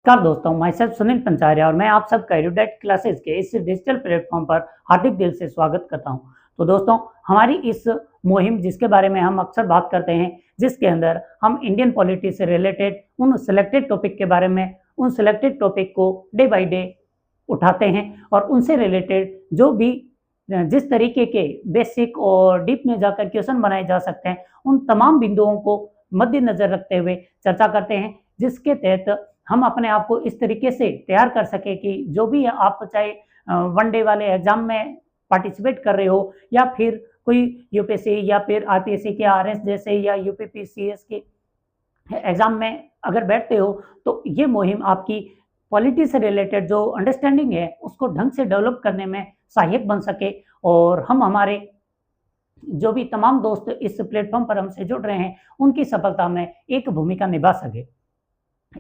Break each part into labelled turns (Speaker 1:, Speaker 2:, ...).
Speaker 1: नमस्कार दोस्तों, मैं सेल्फ सुनील पंचारिया और मैं आप सबका एडुडेट क्लासेस के इस डिजिटल प्लेटफॉर्म पर हार्दिक दिल से स्वागत करता हूं। तो दोस्तों, हमारी इस मुहिम जिसके बारे में हम अक्सर बात करते हैं, जिसके अंदर हम इंडियन पॉलिटी से रिलेटेड उन सिलेक्टेड टॉपिक के बारे में उन सिलेक्टेड टॉपिक को डे बाय डे उठाते हैं और उनसे रिलेटेड जो भी जिस तरीके के बेसिक और डीप में जाकर क्वेश्चन बनाए जा सकते हैं, उन तमाम बिंदुओं को मद्देनजर रखते हुए चर्चा करते हैं, जिसके तहत हम अपने आप को इस तरीके से तैयार कर सके कि जो भी आप चाहे वन डे वाले एग्जाम में पार्टिसिपेट कर रहे हो या फिर कोई यूपीएससी या फिर आरपीएससी के आरएस जैसे या यूपीपीसीएस के एग्जाम में अगर बैठते हो तो ये मुहिम आपकी पॉलिटी से रिलेटेड जो अंडरस्टैंडिंग है उसको ढंग से डेवलप करने में सहायक बन सके और हम हमारे जो भी तमाम दोस्त इस प्लेटफॉर्म पर हमसे जुड़ रहे हैं उनकी सफलता में एक भूमिका निभा सके।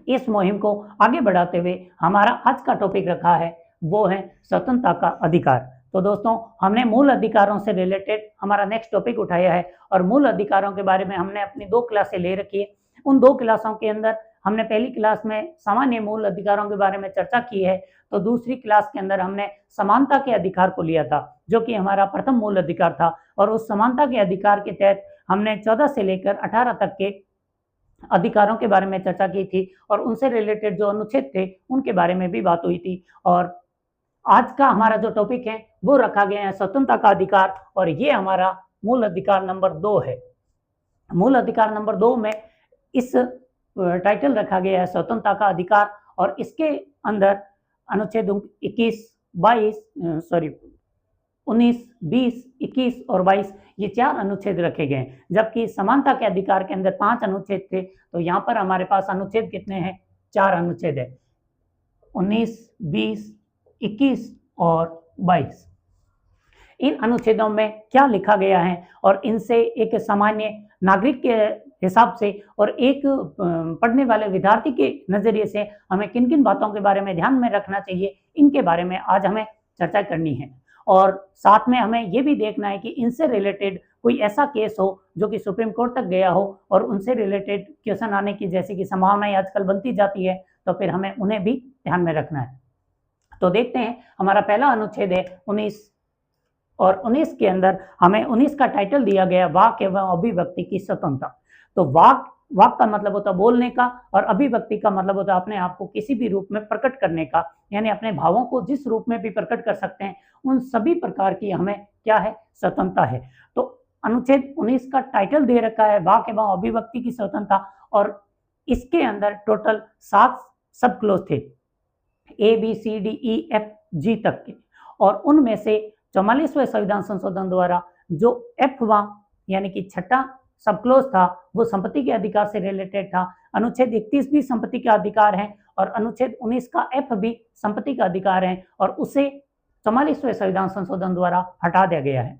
Speaker 1: इस मुहिम को आगे बढ़ाते हुए हमारा आज का टॉपिक रखा है वो है स्वतंत्रता का अधिकार। तो दोस्तों, हमने मूल अधिकारों से रिलेटेड हमारा नेक्स्ट टॉपिक उठाया है और मूल अधिकारों के बारे में हमने अपनी 2 क्लासें ले रखी है। उन 2 क्लासों के अंदर हमने पहली क्लास में सामान्य मूल अधिकारों के बारे में चर्चा की है, तो दूसरी क्लास के अंदर हमने समानता के अधिकार को लिया था, जो कि हमारा प्रथम मूल अधिकार था। और उस समानता के अधिकार के तहत हमने 14 से लेकर 18 तक के अधिकारों के बारे में चर्चा की थी और उनसे रिलेटेड जो अनुच्छेद थे उनके बारे में भी बात हुई थी। और आज का हमारा जो टॉपिक है वो रखा गया है स्वतंत्रता का अधिकार और ये हमारा मूल अधिकार नंबर 2 है। मूल अधिकार नंबर 2 में इस टाइटल रखा गया है स्वतंत्रता का अधिकार और इसके अंदर अनुच्छेद 19, 20, 21 और 22 ये 4 अनुच्छेद रखे गए हैं, जबकि समानता के अधिकार के अंदर 5 अनुच्छेद थे। तो यहाँ पर हमारे पास अनुच्छेद कितने हैं? 4 अनुच्छेद है, 19, 20, 21 और 22। इन अनुच्छेदों में क्या लिखा गया है और इनसे एक सामान्य नागरिक के हिसाब से और एक पढ़ने वाले विद्यार्थी के नजरिए से हमें किन किन बातों के बारे में ध्यान में रखना चाहिए, इनके बारे में आज हमें चर्चा करनी है। और साथ में हमें ये भी देखना है कि इनसे रिलेटेड कोई ऐसा केस हो जो कि सुप्रीम कोर्ट तक गया हो और उनसे रिलेटेड क्वेश्चन आने की जैसे कि संभावनाएं आजकल बनती जाती है, तो फिर हमें उन्हें भी ध्यान में रखना है। तो देखते हैं, हमारा पहला अनुच्छेद है 19 और 19 के अंदर हमें 19 का टाइटल दिया गया वाक एवं अभिव्यक्ति की स्वतंत्रता। तो वाक का मतलब होता है बोलने का और अभिव्यक्ति का मतलब होता है अपने आप को किसी भी रूप में प्रकट करने का, यानी अपने भावों को जिस रूप में भी प्रकट कर सकते हैं, उन सभी प्रकार की हमें क्या है? स्वतंत्रता है। तो अनुच्छेद 19 का टाइटल दे रखा है वाक एवं अभिव्यक्ति की स्वतंत्रता और इसके अंदर टोटल 7 सब क्लोज थे, ABCDEFG तक के, और उनमें से 44वें संविधान संशोधन द्वारा जो F यानी कि छठा सब क्लोज था वो संपत्ति के अधिकार से रिलेटेड था। अनुच्छेद 31 भी संपत्ति का अधिकार है और अनुच्छेद 19 का F भी संपत्ति का अधिकार है और उसे 44वें संविधान संशोधन द्वारा हटा दिया गया है।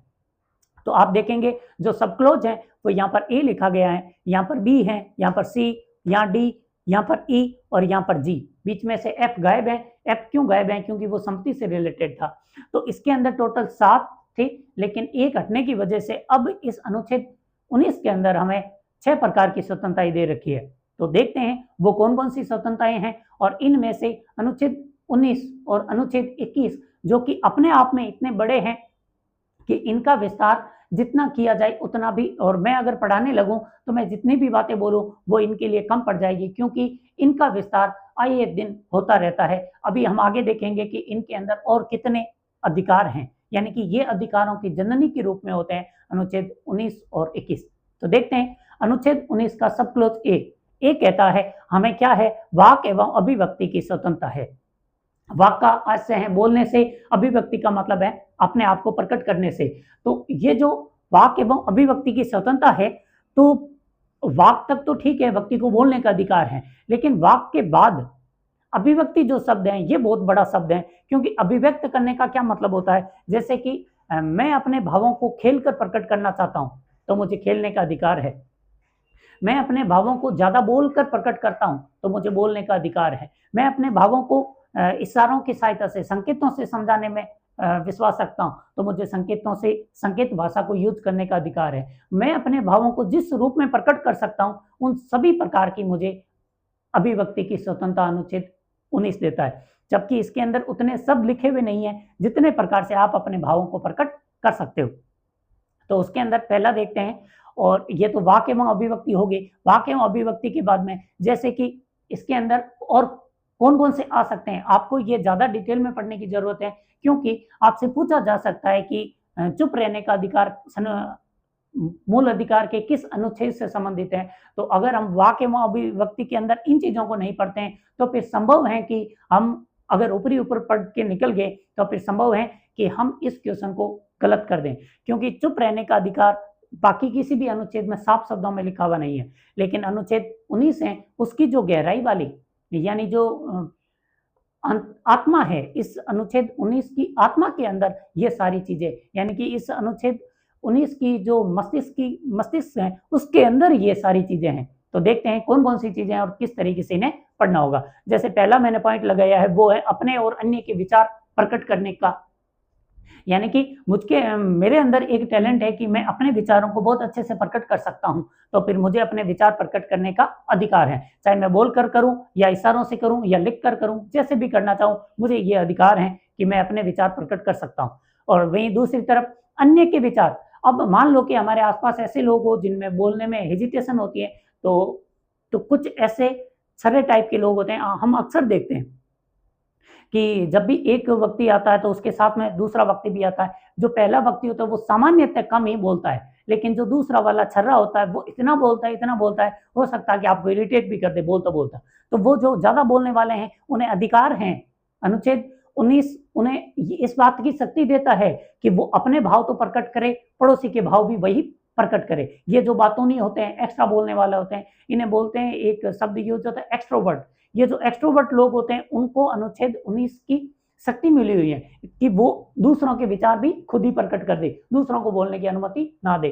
Speaker 1: तो आप देखेंगे जो सब क्लोज है वो यहाँ पर A लिखा गया है, यहाँ पर B है, यहाँ पर C, यहाँ D, यहाँ पर E और यहाँ पर G, बीच में से F गायब है। F क्यों गायब है? क्योंकि वो संपत्ति से रिलेटेड था। तो इसके अंदर टोटल 7 थे, लेकिन एक हटने की वजह से अब इस अनुच्छेद 19 के अंदर हमें 6 प्रकार की स्वतंत्रताएं दे रखी है। तो देखते हैं वो कौन कौन सी स्वतंत्रताएं हैं और इनमें से अनुच्छेद 19 और अनुच्छेद 21 जो कि अपने आप में इतने बड़े हैं कि इनका विस्तार जितना किया जाए उतना भी, और मैं अगर पढ़ाने लगूं तो मैं जितनी भी बातें बोलूं वो इनके लिए कम पड़ जाएगी, क्योंकि इनका विस्तार आए दिन होता रहता है। अभी हम आगे देखेंगे कि इनके अंदर और कितने अधिकार हैं, यानी कि ये अधिकारों की जननी के रूप में होते हैं अनुच्छेद 19 और 21। तो देखते हैं अनुच्छेद 19 का सब क्लोज ए कहता है हमें क्या है? वाक एवं अभिव्यक्ति की स्वतंत्रता है। वाक का अर्थ से है बोलने से, अभिव्यक्ति का मतलब है अपने आप को प्रकट करने से। तो ये जो वाक एवं अभिव्यक्ति की स्वतंत्रता है, तो वाक तक तो ठीक है, व्यक्ति को बोलने का अधिकार है, लेकिन वाक के बाद अभिव्यक्ति जो शब्द है ये बहुत बड़ा शब्द है, क्योंकि अभिव्यक्त करने का क्या मतलब होता है? जैसे कि मैं अपने भावों को खेलकर प्रकट करना चाहता हूं तो मुझे खेलने का अधिकार है। मैं अपने भावों को ज्यादा बोलकर प्रकट करता हूं तो मुझे बोलने का अधिकार है। मैं अपने भावों को इशारों की सहायता से, संकेतों से समझाने में विश्वास रखता हूं तो मुझे संकेतों से, संकेत भाषा को यूज करने का अधिकार है। मैं अपने भावों को जिस रूप में प्रकट कर सकता हूं उन सभी प्रकार की मुझे अभिव्यक्ति की स्वतंत्रता अनुच्छेद 19 देता है, जबकि इसके अंदर उतने शब्द लिखे हुए नहीं है जितने प्रकार से आप अपने भावों को प्रकट कर सकते हो। तो उसके अंदर पहला देखते हैं, और ये तो वाक्य एवं अभिव्यक्ति हो गई। वाक्य एवं अभिव्यक्ति के बाद में जैसे कि इसके अंदर और कौन कौन से आ सकते हैं, आपको ये ज्यादा डिटेल में पढ़ने की जरूरत है, क्योंकि आपसे पूछा जा सकता है कि चुप रहने का अधिकार मूल अधिकार के किस अनुच्छेद से संबंधित है। तो अगर हम वाक्य एवं अभिव्यक्ति के अंदर इन चीजों को नहीं पढ़ते हैं तो फिर संभव है कि हम अगर ऊपरी ऊपर पढ़ के निकल गए तो फिर संभव है कि हम इस क्वेश्चन को गलत कर दें, क्योंकि चुप रहने का अधिकार बाकी किसी भी अनुच्छेद में साफ शब्दों में लिखा हुआ नहीं है, लेकिन अनुच्छेद 19 है उसकी जो गहराई वाली यानी जो आत्मा है, इस अनुच्छेद 19 की आत्मा के अंदर ये सारी चीजें, यानी कि इस अनुच्छेद 19 की जो मस्तिष्क है उसके अंदर ये सारी चीजें हैं। तो देखते हैं कौन कौन सी चीजें हैं और किस तरीके से इन्हें पढ़ना होगा। जैसे पहला मैंने पॉइंट लगाया है वो है अपने और अन्य के विचार प्रकट करने का, यानी कि मेरे अंदर एक टैलेंट है कि मैं अपने विचारों को बहुत अच्छे से प्रकट कर सकता हूं, तो फिर मुझे अपने विचार प्रकट करने का अधिकार है, चाहे मैं बोल कर करूं या इशारों से करूं या लिख कर करूं, जैसे भी करना चाहूं मुझे ये अधिकार है कि मैं अपने विचार प्रकट कर सकता हूं। और वहीं दूसरी तरफ अन्य के विचार, अब मान लो कि हमारे आसपास ऐसे लोग हो जिनमें बोलने में हेजिटेशन होती है, तो कुछ ऐसे छर्रे टाइप के लोग होते हैं, हम अक्सर देखते हैं कि जब भी एक व्यक्ति आता है तो उसके साथ में दूसरा व्यक्ति भी आता है। जो पहला व्यक्ति होता है वो सामान्यतः कम ही बोलता है, लेकिन जो दूसरा वाला छर्रा होता है वो इतना बोलता है, हो सकता है कि आपको इरिटेट भी कर दे बोलता बोलता। तो वो जो ज्यादा बोलने वाले हैं उन्हें अधिकार है, अनुच्छेद 19 उन्हें इस बात की शक्ति देता है कि वो अपने भाव तो प्रकट करे, पड़ोसी के भाव भी वही प्रकट करे। ये जो बातों नहीं होते हैं, एक्स्ट्रा बोलने वाले होते हैं, इन्हें बोलते हैं, एक शब्द यूज होता है एक्सट्रोवर्ट। ये जो एक्सट्रोवर्ट लोग होते हैं उनको अनुच्छेद 19 की शक्ति मिली हुई है कि वो दूसरों के विचार भी खुद ही प्रकट कर दे, दूसरों को बोलने की अनुमति ना दे।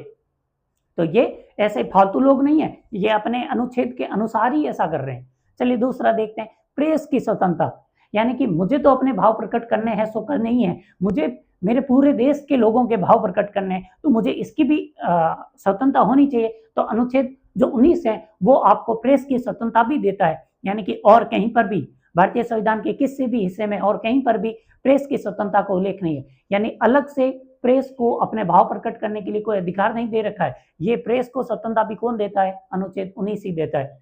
Speaker 1: तो ये ऐसे फालतू लोग नहीं है, ये अपने अनुच्छेद के अनुसार ही ऐसा कर रहे हैं। चलिए दूसरा देखते हैं, प्रेस की स्वतंत्रता, यानी कि मुझे तो अपने भाव प्रकट करने हैं सो करने ही है, मुझे मेरे पूरे देश के लोगों के भाव प्रकट करने हैं, तो मुझे इसकी भी स्वतंत्रता होनी चाहिए। तो अनुच्छेद जो 19 है वो आपको प्रेस की स्वतंत्रता भी देता है, यानी कि और कहीं पर भी भारतीय संविधान के किसी भी हिस्से में और कहीं पर भी प्रेस की स्वतंत्रता का उल्लेख नहीं है, यानी अलग से प्रेस को अपने भाव प्रकट करने के लिए कोई अधिकार नहीं दे रखा है। ये प्रेस को स्वतंत्रता भी कौन देता है? अनुच्छेद 19 ही देता है।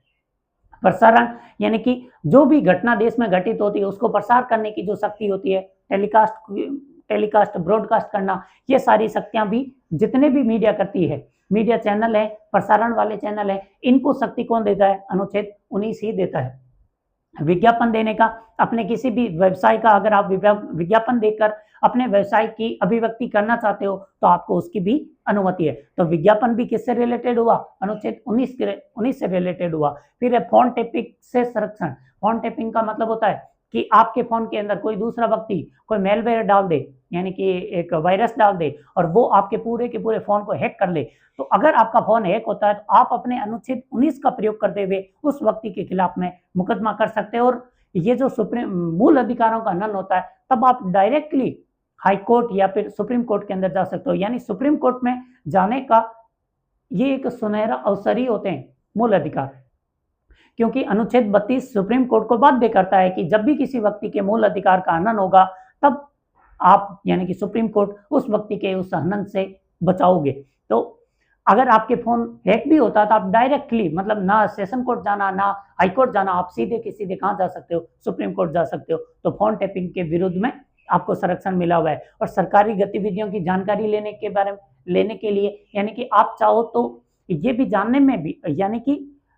Speaker 1: प्रसारण, यानी कि जो भी घटना देश में घटित होती है उसको प्रसार करने की जो शक्ति होती है, टेलीकास्ट ब्रॉडकास्ट करना, ये सारी शक्तियां भी जितने भी मीडिया करती है, मीडिया चैनल है, प्रसारण वाले चैनल है, इनको शक्ति कौन देता है? अनुच्छेद 19 ही देता है। विज्ञापन देने का, अपने किसी भी व्यवसाय का अगर आप विज्ञापन देकर अपने व्यवसाय की अभिव्यक्ति करना चाहते हो तो आपको उसकी भी अनुमति है। तो विज्ञापन भी किससे रिलेटेड हुआ? अनुच्छेद 19 से रिलेटेड हुआ। फिर है फोन टैपिंग से संरक्षण। फोन टैपिंग का मतलब होता है कि आपके फोन के अंदर कोई दूसरा व्यक्ति कोई मेलवेयर डाल दे, यानी कि एक वायरस डाल दे और वो आपके पूरे के पूरे फोन को हैक कर ले। तो अगर आपका फोन हैक होता है तो आप अपने अनुच्छेद 19 का प्रयोग करते हुए उस व्यक्ति के खिलाफ में मुकदमा कर सकते हो। और ये जो सुप्रीम मूल अधिकारों का हनन होता है तब आप डायरेक्टली हाई कोर्ट या फिर सुप्रीम कोर्ट के अंदर जा सकते हो, यानी सुप्रीम कोर्ट में जाने का ये एक सुनहरा अवसर ही होते हैं मूल अधिकार, क्योंकि अनुच्छेद 32 सुप्रीम कोर्ट को बाध्य करता है कि जब भी किसी व्यक्ति के मूल अधिकार का हनन होगा तब आप यानी कि सुप्रीम कोर्ट उस व्यक्ति के उस हनन से बचाओगे। तो अगर आपके फोन हैक भी होता है तो आप डायरेक्टली, मतलब ना सेशन कोर्ट जाना ना हाई कोर्ट जाना, आप सीधे के सीधे कहाँ जा सकते हो? सुप्रीम कोर्ट जा सकते हो। तो फोन टैपिंग के विरुद्ध में आपको संरक्षण मिला हुआ है। और सरकारी गतिविधियों की जानकारी लेने के लिए, यानी कि आप चाहो तो ये भी जानने में भी, यानी कि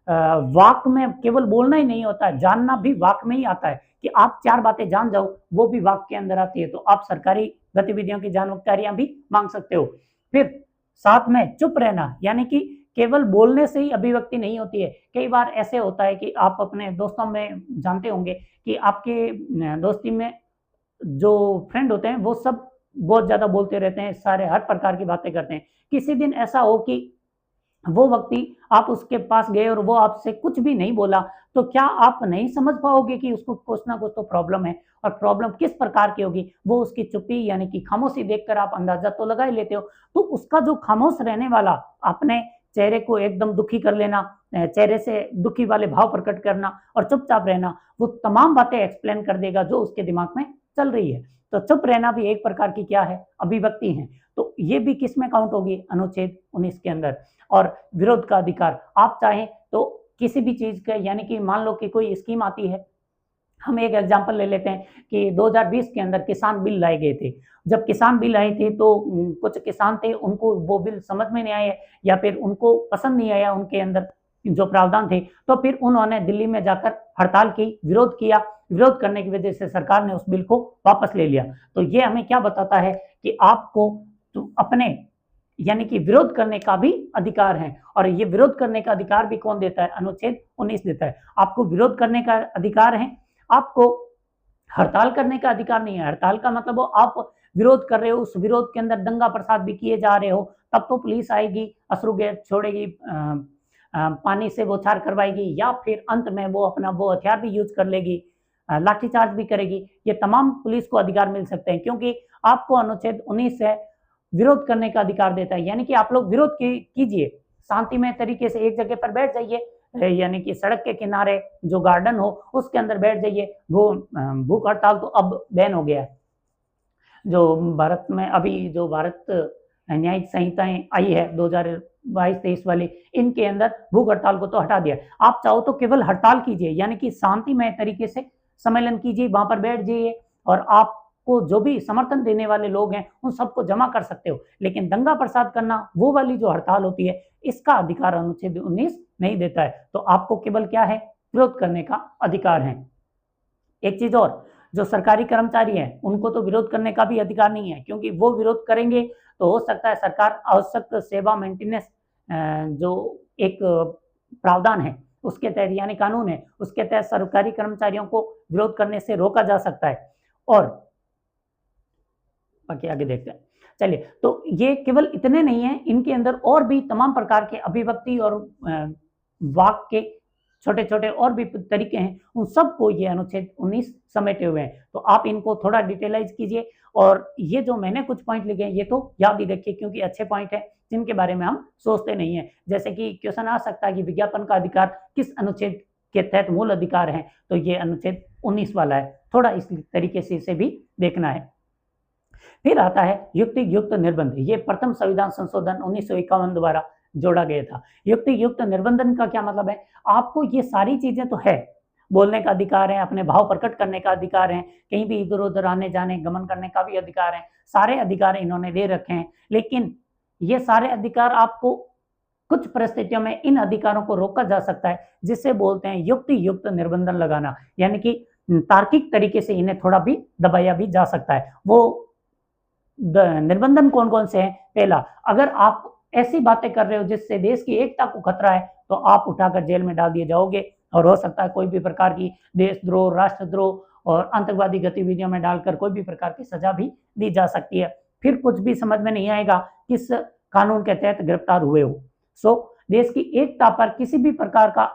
Speaker 1: वाक में केवल बोलना ही नहीं होता है, जानना भी वाक में ही आता है कि आप 4 बातें जान जाओ, वो भी वाक के अंदर आती है। तो आप सरकारी गतिविधियों की जानकारियां भी मांग सकते हो। फिर साथ में चुप रहना, यानी कि केवल बोलने से ही अभिव्यक्ति नहीं होती है। कई बार ऐसे होता है कि आप अपने दोस्तों में जानते होंगे कि आपके दोस्ती में जो फ्रेंड होते हैं वो सब बहुत ज्यादा बोलते रहते हैं, सारे हर प्रकार की बातें करते हैं। किसी दिन ऐसा हो कि वो व्यक्ति आप उसके पास गए और वो आपसे कुछ भी नहीं बोला, तो क्या आप नहीं समझ पाओगे कि उसको कुछ ना कुछ तो प्रॉब्लम है? और प्रॉब्लम किस प्रकार की होगी? वो उसकी चुप्पी यानी कि खामोशी देखकर आप अंदाजा तो लगा ही लेते हो। तो उसका जो खामोश रहने वाला, आपने चेहरे को एकदम दुखी कर लेना, चेहरे से दुखी वाले भाव प्रकट करना और चुपचाप रहना, वो तमाम बातें एक्सप्लेन कर देगा जो उसके दिमाग में चल रही है। तो चुप रहना भी एक प्रकार की क्या है, अभिव्यक्ति है। तो ये भी किस में काउंट होगी, अनुच्छेद 19 के अंदर। और विरोध का अधिकार, आप चाहें तो किसी भी चीज का, यानी कि मान लो कि कोई स्कीम आती है, हम एक एग्जांपल ले लेते हैं कि 2020 के अंदर किसान बिल लाए गए थे। जब किसान बिल आए थे तो कुछ किसान थे, उनको वो बिल समझ में नहीं आया या फिर उनको पसंद नहीं आया उनके अंदर जो प्रावधान थे, तो फिर उन्होंने दिल्ली में जाकर हड़ताल की, विरोध किया। विरोध करने की वजह से सरकार ने उस बिल को वापस ले लिया। तो ये हमें क्या बताता है कि आपको तो अपने यानी कि विरोध करने का भी अधिकार है। और ये विरोध करने का अधिकार भी कौन देता है, अनुच्छेद 19 देता है। आपको विरोध करने का अधिकार है, आपको हड़ताल करने का अधिकार नहीं है। हड़ताल का मतलब आप विरोध कर रहे हो, उस विरोध के अंदर दंगा प्रसाद भी किए जा रहे हो, तब तो पुलिस आएगी, अश्रु गैस छोड़ेगी, पानी से बौछार करवाएगी, या फिर अंत में वो अपना वो हथियार भी यूज कर लेगी, लाठीचार्ज भी करेगी। ये तमाम पुलिस को अधिकार मिल सकते हैं, क्योंकि आपको अनुच्छेद 19 से विरोध करने का अधिकार देता है। यानी कि आप लोग विरोध कीजिए, शांतिमय तरीके से एक जगह पर बैठ जाइए, यानी कि सड़क के किनारे जो गार्डन हो उसके अंदर बैठ जाइए। वो भूख हड़ताल तो अब बैन हो गया है। जो भारत में अभी जो भारत न्यायिक संहिताएं आई है 2022-23 वाली, इनके अंदर भूख हड़ताल को तो हटा दिया। आप चाहो तो केवल हड़ताल कीजिए, यानी कि शांतिमय तरीके से सम्मेलन कीजिए, वहां पर बैठ जाइए और आपको जो भी समर्थन देने वाले लोग हैं उन सबको जमा कर सकते हो। लेकिन दंगा प्रसाद करना, वो वाली जो हड़ताल होती है, इसका अधिकार अनुच्छेद 19 नहीं देता है। तो आपको केवल क्या है, विरोध करने का अधिकार है। एक चीज और, जो सरकारी कर्मचारी हैं उनको तो विरोध करने का भी अधिकार नहीं है, क्योंकि वो विरोध करेंगे तो हो सकता है सरकार आवश्यक सेवा मेंटेनेंस जो एक प्रावधान है उसके तहत, यानी कानून है उसके तहत सरकारी कर्मचारियों को विरोध करने से रोका जा सकता है। और बाकी आगे देखते हैं। चलिए, तो ये केवल इतने नहीं है, इनके अंदर और भी तमाम प्रकार के अभिव्यक्ति और वाक के छोटे छोटे और भी तरीके हैं, उन सबको ये अनुच्छेद 19 समेटे हुए हैं। तो आप इनको थोड़ा डिटेलाइज कीजिए, और ये जो मैंने कुछ पॉइंट लिखे हैं ये तो याद ही रखिए, क्योंकि अच्छे पॉइंट हैं जिनके बारे में हम सोचते नहीं है। जैसे कि क्वेश्चन आ सकता है कि विज्ञापन का अधिकार किस अनुच्छेद के तहत मूल अधिकार है, तो ये अनुच्छेद 19 वाला है। थोड़ा इस तरीके से इसे भी देखना है। फिर आता है युक्ति युक्त निर्बंध। ये प्रथम संविधान संशोधन 1951 द्वारा जोड़ा गया था। युक्ति युक्त निर्बंधन का क्या मतलब है, आपको ये सारी चीजें तो है, बोलने का अधिकार है, अपने भाव प्रकट करने का अधिकार है, कहीं भी इधर उधर आने जाने गमन करने का भी अधिकार है, सारे अधिकार इन्होंने दे रखे हैं। लेकिन ये सारे अधिकार आपको कुछ परिस्थितियों में इन अधिकारों को रोका जा सकता है, जिससे बोलते हैं युक्ति युक्त निर्बंधन लगाना, यानी कि तार्किक तरीके से इन्हें थोड़ा भी दबाया भी जा सकता है। वो निर्बंधन कौन कौन से हैं, पहला, अगर आप ऐसी बातें कर रहे हो जिससे देश की एकता को खतरा है, तो आप उठाकर जेल में डाल दिए जाओगे, और हो सकता है कोई भी प्रकार की देशद्रोह, राष्ट्रद्रोह और आतंकवादी गतिविधियों में डालकर कोई भी प्रकार की सजा भी दी जा सकती है। फिर कुछ भी समझ में नहीं आएगा किस कानून के तहत गिरफ्तार हुए हो। देश की एकता पर किसी भी प्रकार का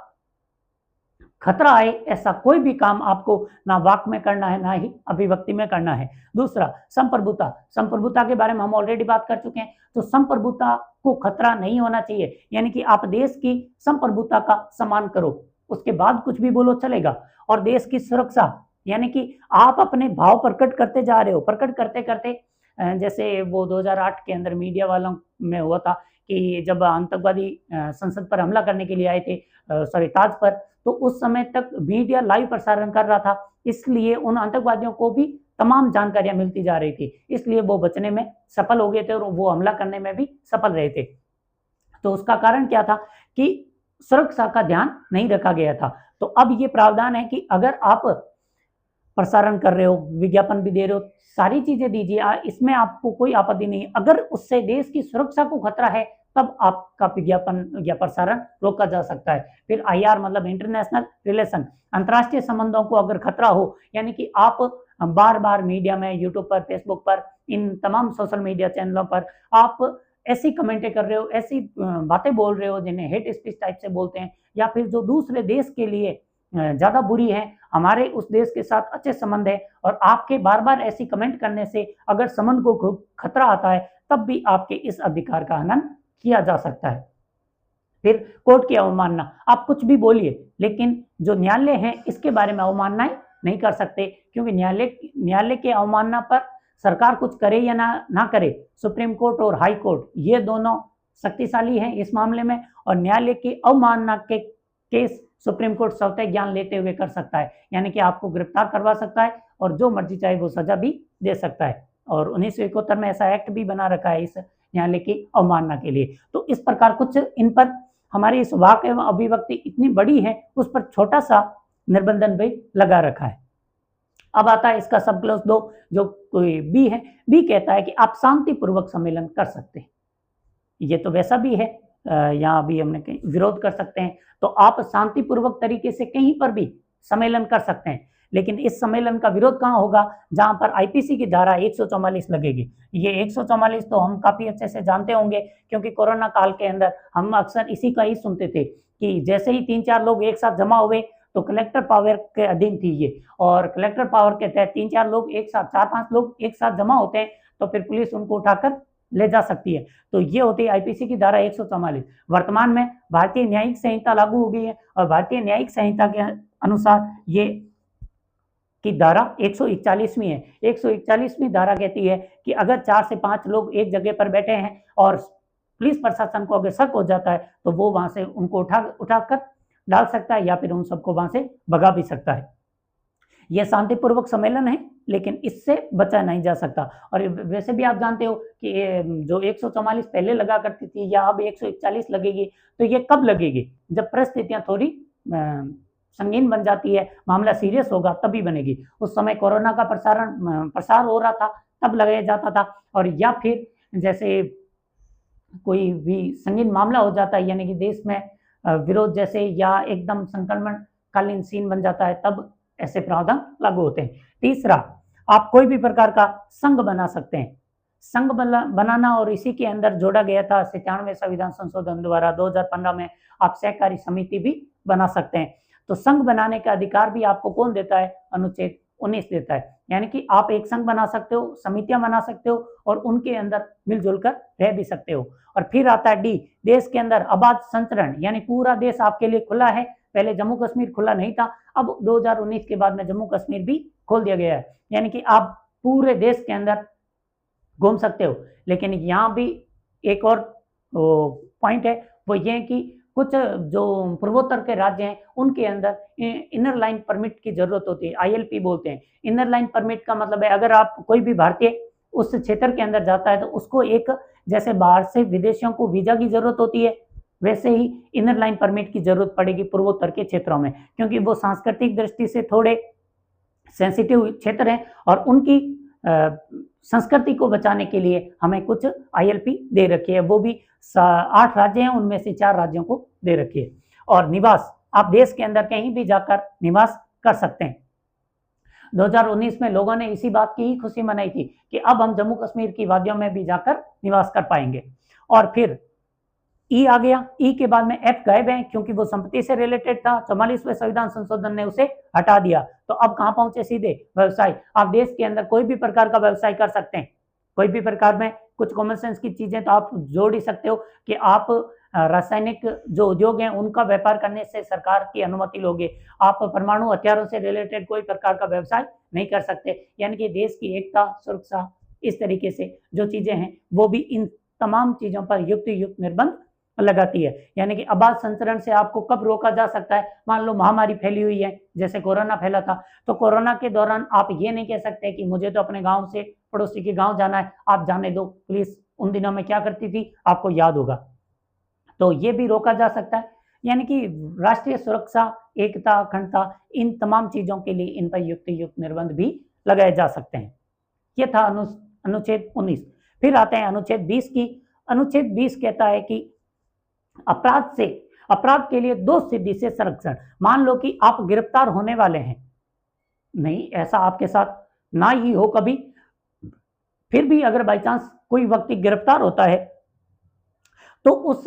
Speaker 1: खतरा आए, ऐसा कोई भी काम आपको ना वाक में करना है, ना ही अभिव्यक्ति में करना है। दूसरा, संप्रभुता। संप्रभुता के बारे में हम ऑलरेडी बात कर चुके हैं। तो संप्रभुता को खतरा नहीं होना चाहिए, यानी कि आप देश की संप्रभुता का सम्मान करो, उसके बाद कुछ भी बोलो चलेगा। और देश की सुरक्षा, यानी कि आप अपने भाव प्रकट करते जा रहे हो, प्रकट करते करते जैसे वो 2008 के अंदर मीडिया वालों में हुआ था कि जब आतंकवादी संसद पर हमला करने के लिए आए थे, सॉरी ताज पर, तो उस समय तक मीडिया लाइव प्रसारण कर रहा था, इसलिए उन आतंकवादियों को भी तमाम जानकारियां मिलती जा रही थी, इसलिए वो बचने में सफल हो गए थे और वो हमला करने में भी सफल रहे थे। तो उसका कारण क्या था कि सुरक्षा का ध्यान नहीं रखा गया था। तो अब ये प्रावधान है कि अगर आप प्रसारण कर रहे हो, विज्ञापन भी दे रहे हो, सारी चीजें दीजिए, इसमें आपको कोई आपत्ति नहीं। अगर उससे देश की सुरक्षा को खतरा है, तब आपका विज्ञापन या प्रसारण रोका जा सकता है। फिर IR मतलब इंटरनेशनल रिलेशन, अंतर्राष्ट्रीय संबंधों को अगर खतरा हो, यानी कि आप बार बार मीडिया में, यूट्यूब पर, फेसबुक पर, इन तमाम सोशल मीडिया चैनलों पर आप ऐसी कमेंटें कर रहे हो, ऐसी बातें बोल रहे हो जिन्हें हेट स्पीच टाइप से बोलते हैं, या फिर जो दूसरे देश के लिए ज्यादा बुरी है, हमारे उस देश के साथ अच्छे संबंध है, और आपके बार बार ऐसी कमेंट करने से अगर संबंध को खतरा आता है, तब भी आपके इस अधिकार का हनन किया जा सकता है। फिर कोर्ट की अवमानना, आप कुछ भी बोलिए लेकिन जो न्यायालय है इसके बारे में अवमाननाएं नहीं कर सकते, क्योंकि न्यायालय के अवमानना पर सरकार कुछ करे या ना करे, सुप्रीम कोर्ट और हाई कोर्ट ये दोनों शक्तिशाली हैं इस मामले में, और न्यायालय की अवमानना के केस सुप्रीम कोर्ट स्वतः ज्ञान लेते हुए कर सकता है, यानी कि आपको गिरफ्तार करवा सकता है और जो मर्जी चाहे वो सजा भी दे सकता है। और 1971 में ऐसा एक्ट भी बना रखा है इस न्यायालय की अवमानना के लिए। तो इस प्रकार कुछ इन पर हमारी इस वाक एवं अभिव्यक्ति इतनी बड़ी है, उस पर छोटा सा निर्बंधन भी लगा रखा है। अब आता है इसका सब क्लॉज 2 जो कोई बी है। बी कहता है कि आप शांतिपूर्वक सम्मेलन कर सकते हैं। ये तो वैसा भी है, यहाँ भी हमने कहीं विरोध कर सकते हैं, तो आप शांतिपूर्वक तरीके से कहीं पर भी सम्मेलन कर सकते हैं, लेकिन इस सम्मेलन का विरोध कहाँ होगा, जहां पर आईपीसी की धारा 144 लगेगी। ये 144 तो हम काफी अच्छे से जानते होंगे, क्योंकि कोरोना काल के अंदर हम अक्सर इसी का ही सुनते थे कि जैसे ही 3-4 लोग एक साथ जमा हुए तो कलेक्टर पावर के अधीन थी ये, और कलेक्टर पावर के तहत 3-4 लोग एक साथ, 4-5 लोग एक साथ जमा होते हैं तो फिर पुलिस उनको उठाकर ले जा सकती है। तो ये होती है आईपीसी की धारा 144। वर्तमान में भारतीय न्यायिक संहिता लागू हो गई है, और भारतीय न्यायिक संहिता के अनुसार ये की धारा 141वीं है। 141वीं धारा कहती है कि अगर 4 से 5 लोग एक जगह पर बैठे हैं और पुलिस प्रशासन को अगर शक हो जाता है तो वो वहां से उनको उठाकर डाल सकता है या फिर उन सबको वहां से भगा भी सकता है। यह शांतिपूर्वक सम्मेलन है, लेकिन इससे बचा नहीं जा सकता। और वैसे भी आप जानते हो कि जो 144 पहले लगा करती थी या अब 141 लगेगी, तो ये कब लगेगी, जब परिस्थितियां थोड़ी संगीन बन जाती है, मामला सीरियस होगा तभी बनेगी। उस समय कोरोना का प्रसार हो रहा था तब लगाया जाता था, और या फिर जैसे कोई भी संगीन मामला हो जाता है, यानी कि देश में विरोध जैसे या एकदम संक्रमण कालीन सीन बन जाता है, तब ऐसे प्रावधान लागू होते हैं। तीसरा, आप कोई भी प्रकार का संघ बना सकते हैं। संघ बनाना, और इसी के अंदर जोड़ा गया था 97वें संविधान संशोधन द्वारा 2015 में, आप सहकारी समिति भी बना सकते हैं। तो संघ बनाने का अधिकार भी आपको कौन देता है, अनुच्छेद 19 देता है। यानी कि आप एक संघ बना सकते हो, समितियां बना सकते हो और उनके अंदर मिलजुल कर रह भी सकते हो। और फिर आता है डी, देश के अंदर अबाध संचरण, यानी पूरा देश आपके लिए खुला है। पहले जम्मू कश्मीर खुला नहीं था, अब 2019 के बाद में जम्मू कश्मीर भी खोल दिया गया है, यानी कि आप पूरे देश के अंदर घूम सकते हो। लेकिन यहाँ भी एक और पॉइंट है, वो ये है कि कुछ जो पूर्वोत्तर के राज्य हैं उनके अंदर इनर लाइन परमिट की जरूरत होती है, आईएलपी बोलते हैं। इनर लाइन परमिट का मतलब है अगर आप कोई भी भारतीय उस क्षेत्र के अंदर जाता है तो उसको एक, जैसे बाहर से विदेशियों को वीजा की जरूरत होती है, वैसे ही इनर लाइन परमिट की जरूरत पड़ेगी पूर्वोत्तर के क्षेत्रों में, क्योंकि वो सांस्कृतिक दृष्टि से थोड़े सेंसिटिव क्षेत्र हैं और उनकी संस्कृति को बचाने के लिए हमें कुछ आईएलपी दे रखी है। वो भी 8 राज्य हैं, उनमें से 4 राज्यों को दे रखी है। और निवास, आप देश के अंदर कहीं भी जाकर निवास कर सकते हैं। 2019 में लोगों ने इसी बात की ही खुशी मनाई थी कि अब हम जम्मू कश्मीर की वादियों में भी जाकर निवास कर पाएंगे। और फिर ई आ गया, ई के बाद में एफ गायब है क्योंकि वो संपत्ति से रिलेटेड था। 44वें संविधान संशोधन ने उसे हटा दिया। तो अब कहां पहुंचे, सीधे व्यवसाय। आप देश के अंदर कोई भी प्रकार का व्यवसाय कर सकते हैं, कोई भी प्रकार में। कुछ कॉमन सेंस की चीजें तो आप जोड़ ही सकते हो कि आप रासायनिक जो उद्योग हैं उनका व्यापार करने से सरकार की अनुमति लोगे। आप परमाणु हथियारों से रिलेटेड कोई प्रकार का व्यवसाय नहीं कर सकते। यानी कि देश की एकता, सुरक्षा, इस तरीके से जो चीजें हैं वो भी इन तमाम चीजों पर युक्त निर्बंध लगाती है। यानी कि अबाध संचरण से आपको कब रोका जा सकता है, मान लो महामारी फैली हुई है, जैसे कोरोना फैला था, तो कोरोना के दौरान आप ये नहीं कह सकते कि मुझे तो अपने गांव से पड़ोसी के गांव जाना है, आप जाने दो। पुलिस उन दिनों में क्या करती थी, आपको याद होगा। तो ये भी रोका जा सकता है। यानी कि राष्ट्रीय सुरक्षा, एकता, अखंडता, इन तमाम चीजों के लिए इन पर युक्त निर्बंध भी लगाए जा सकते हैं। ये था अनुच्छेद 19। फिर आते हैं अनुच्छेद 20 की। अनुच्छेद 20 कहता है कि अपराध के लिए 2 सिद्धि से संरक्षण। मान लो कि आप गिरफ्तार होने वाले हैं, नहीं ऐसा आपके साथ ना ही हो कभी, फिर भी अगर बाई चांस कोई व्यक्ति गिरफ्तार होता है तो उस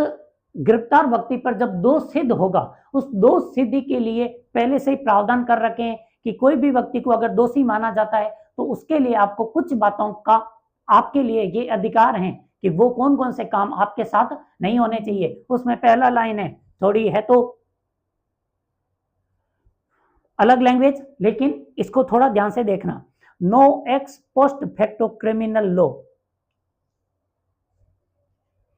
Speaker 1: गिरफ्तार व्यक्ति पर जब दोष सिद्ध होगा, उस दोष सिद्धि के लिए पहले से ही प्रावधान कर रखे हैं कि कोई भी व्यक्ति को अगर दोषी माना जाता है तो उसके लिए आपको कुछ बातों का, आपके लिए ये अधिकार है कि वो कौन कौन से काम आपके साथ नहीं होने चाहिए। उसमें पहला लाइन है, थोड़ी है तो अलग लैंग्वेज, लेकिन इसको थोड़ा ध्यान से देखना। No ex post facto criminal law,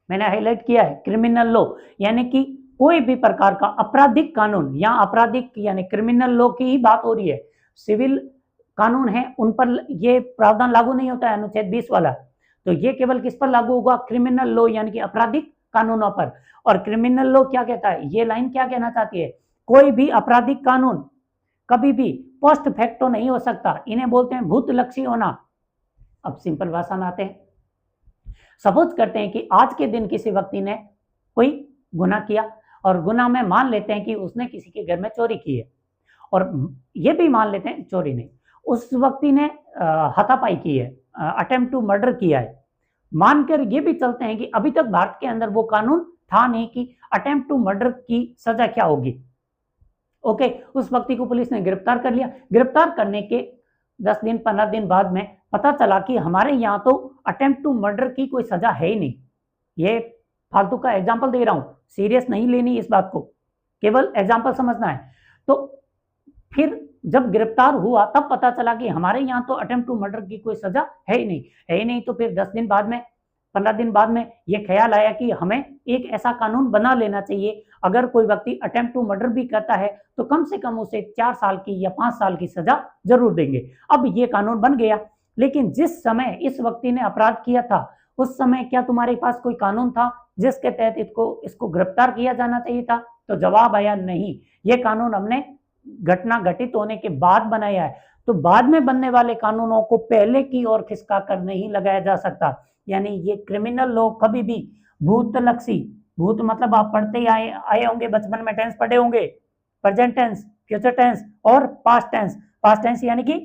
Speaker 1: मैंने हाईलाइट किया है क्रिमिनल लॉ, यानी कि कोई भी प्रकार का आपराधिक कानून, या आपराधिक यानी क्रिमिनल लॉ की ही बात हो रही है। सिविल कानून है उन पर ये प्रावधान लागू नहीं होता है अनुच्छेद 20 वाला, तो ये केवल किस पर लागू होगा, क्रिमिनल लॉ यानी कि आपराधिक कानूनों पर। और क्रिमिनल लॉ क्या कहता है, ये लाइन क्या कहना चाहती है, कोई भी आपराधिक कानून कभी भी पोस्ट फैक्टो नहीं हो सकता, इन्हें बोलते हैं भूतलक्षी होना। अब सिंपल भाषा में आते हैं, सपोज करते हैं कि आज के दिन किसी व्यक्ति ने कोई गुनाह किया, और गुनाह में मान लेते हैं कि उसने किसी के घर में चोरी की है, और ये भी मान लेते हैं चोरी नहीं, उस व्यक्ति ने हाथापाई की है, अटेम्प्ट टू मर्डर किया है, मानकर ये भी चलते हैं कि अभी तक भारत के अंदर वो कानून था नहीं कि अटेम्प्ट टू मर्डर की सजा क्या होगी। ओके, उस व्यक्ति को पुलिस ने गिरफ्तार कर लिया, गिरफ्तार करने के 10 दिन 15 दिन बाद में पता चला कि हमारे यहाँ तो अटेम्प्ट टू मर्डर की कोई सजा है ही नहीं। ये फालतू का एग्जाम्पल दे रहा हूं, सीरियस नहीं लेनी इस बात को, केवल एग्जाम्पल समझना है। तो फिर जब गिरफ्तार हुआ तब पता चला कि हमारे यहाँ तो अटेम्प्ट टू मर्डर की कोई सजा है ही नहीं। तो फिर 10 दिन बाद में 15 दिन बाद में ये ख्याल आया कि हमें एक ऐसा कानून बना लेना चाहिए, अगर कोई व्यक्ति अटेम्प्ट टू मर्डर भी करता है तो कम से कम उसे 4 साल की या 5 साल की सजा जरूर देंगे। अब ये कानून बन गया, लेकिन जिस समय इस व्यक्ति ने अपराध किया था उस समय क्या तुम्हारे पास कोई कानून था जिसके तहत इसको गिरफ्तार किया जाना चाहिए था? तो जवाब आया नहीं, ये कानून हमने घटना घटित होने के बाद बनाया है। तो बाद में बनने वाले कानूनों को पहले की ओर खिसका कर नहीं लगाया जा सकता, यानी ये क्रिमिनल लॉ कभी भी भूतलक्षी, भूत मतलब आप पढ़ते ही आए होंगे बचपन में, टेंस पढ़े होंगे, प्रेजेंट टेंस, फ्यूचर टेंस और पास्ट टेंस। पास्ट टेंस यानी कि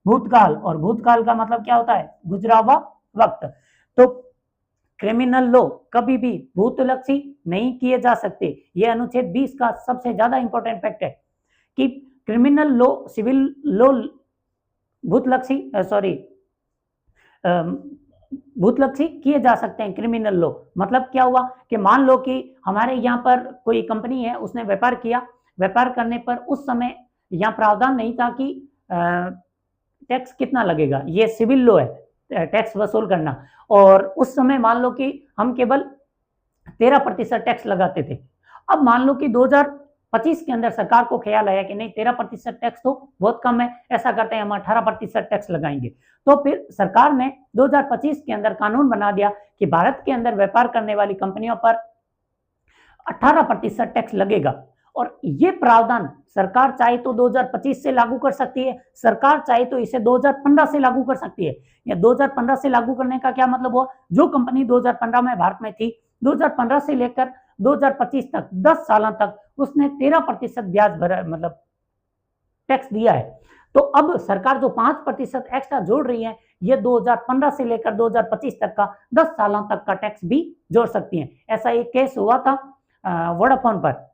Speaker 1: भूतकाल, और भूतकाल का मतलब क्या होता है, गुजरा हुआ वक्त। तो क्रिमिनल लॉ कभी भी भूतलक्षी नहीं किए जा सकते। यह अनुच्छेद 20 का सबसे ज्यादा इंपॉर्टेंट फैक्ट है कि क्रिमिनल लॉ, सिविल लॉ भूतलक्षी भूतलक्षी किए जा सकते हैं। क्रिमिनल लॉ मतलब क्या हुआ कि मान लो कि हमारे यहाँ पर कोई कंपनी है, उसने व्यापार किया, व्यापार करने पर उस समय यहाँ प्रावधान नहीं था कि टैक्स कितना लगेगा, ये सिविल लॉ है टैक्स वसूल करना, और उस समय मान लो कि हम केवल 13% टैक्स लगाते थे। अब मान लो कि 2025 के अंदर सरकार को ख्याल आया कि नहीं 13% टैक्स तो बहुत कम है, ऐसा करते हैं हम 18% टैक्स लगाएंगे। तो फिर सरकार ने 2025 के अंदर कानून बना दिया कि भारत के अंदर व्यापार करने वाली कंपनियों पर 18% टैक्स लगेगा, और ये प्रावधान सरकार चाहे तो 2025 से लागू कर सकती है, सरकार चाहे तो इसे 2015 से लागू कर सकती है। या 2015 से लागू करने का क्या मतलब हुआ, जो कंपनी 2015 में भारत में थी, 2015 से लेकर 2025 तक 10 सालों तक उसने 13% ब्याज भरा, मतलब टैक्स दिया है। तो अब सरकार जो 5% एक्स्ट्रा जोड़ रही है, ये 2015 से लेकर 2025 तक का 10 सालों तक का टैक्स भी जोड़ सकती है। ऐसा एक केस हुआ था वोडाफोन पर।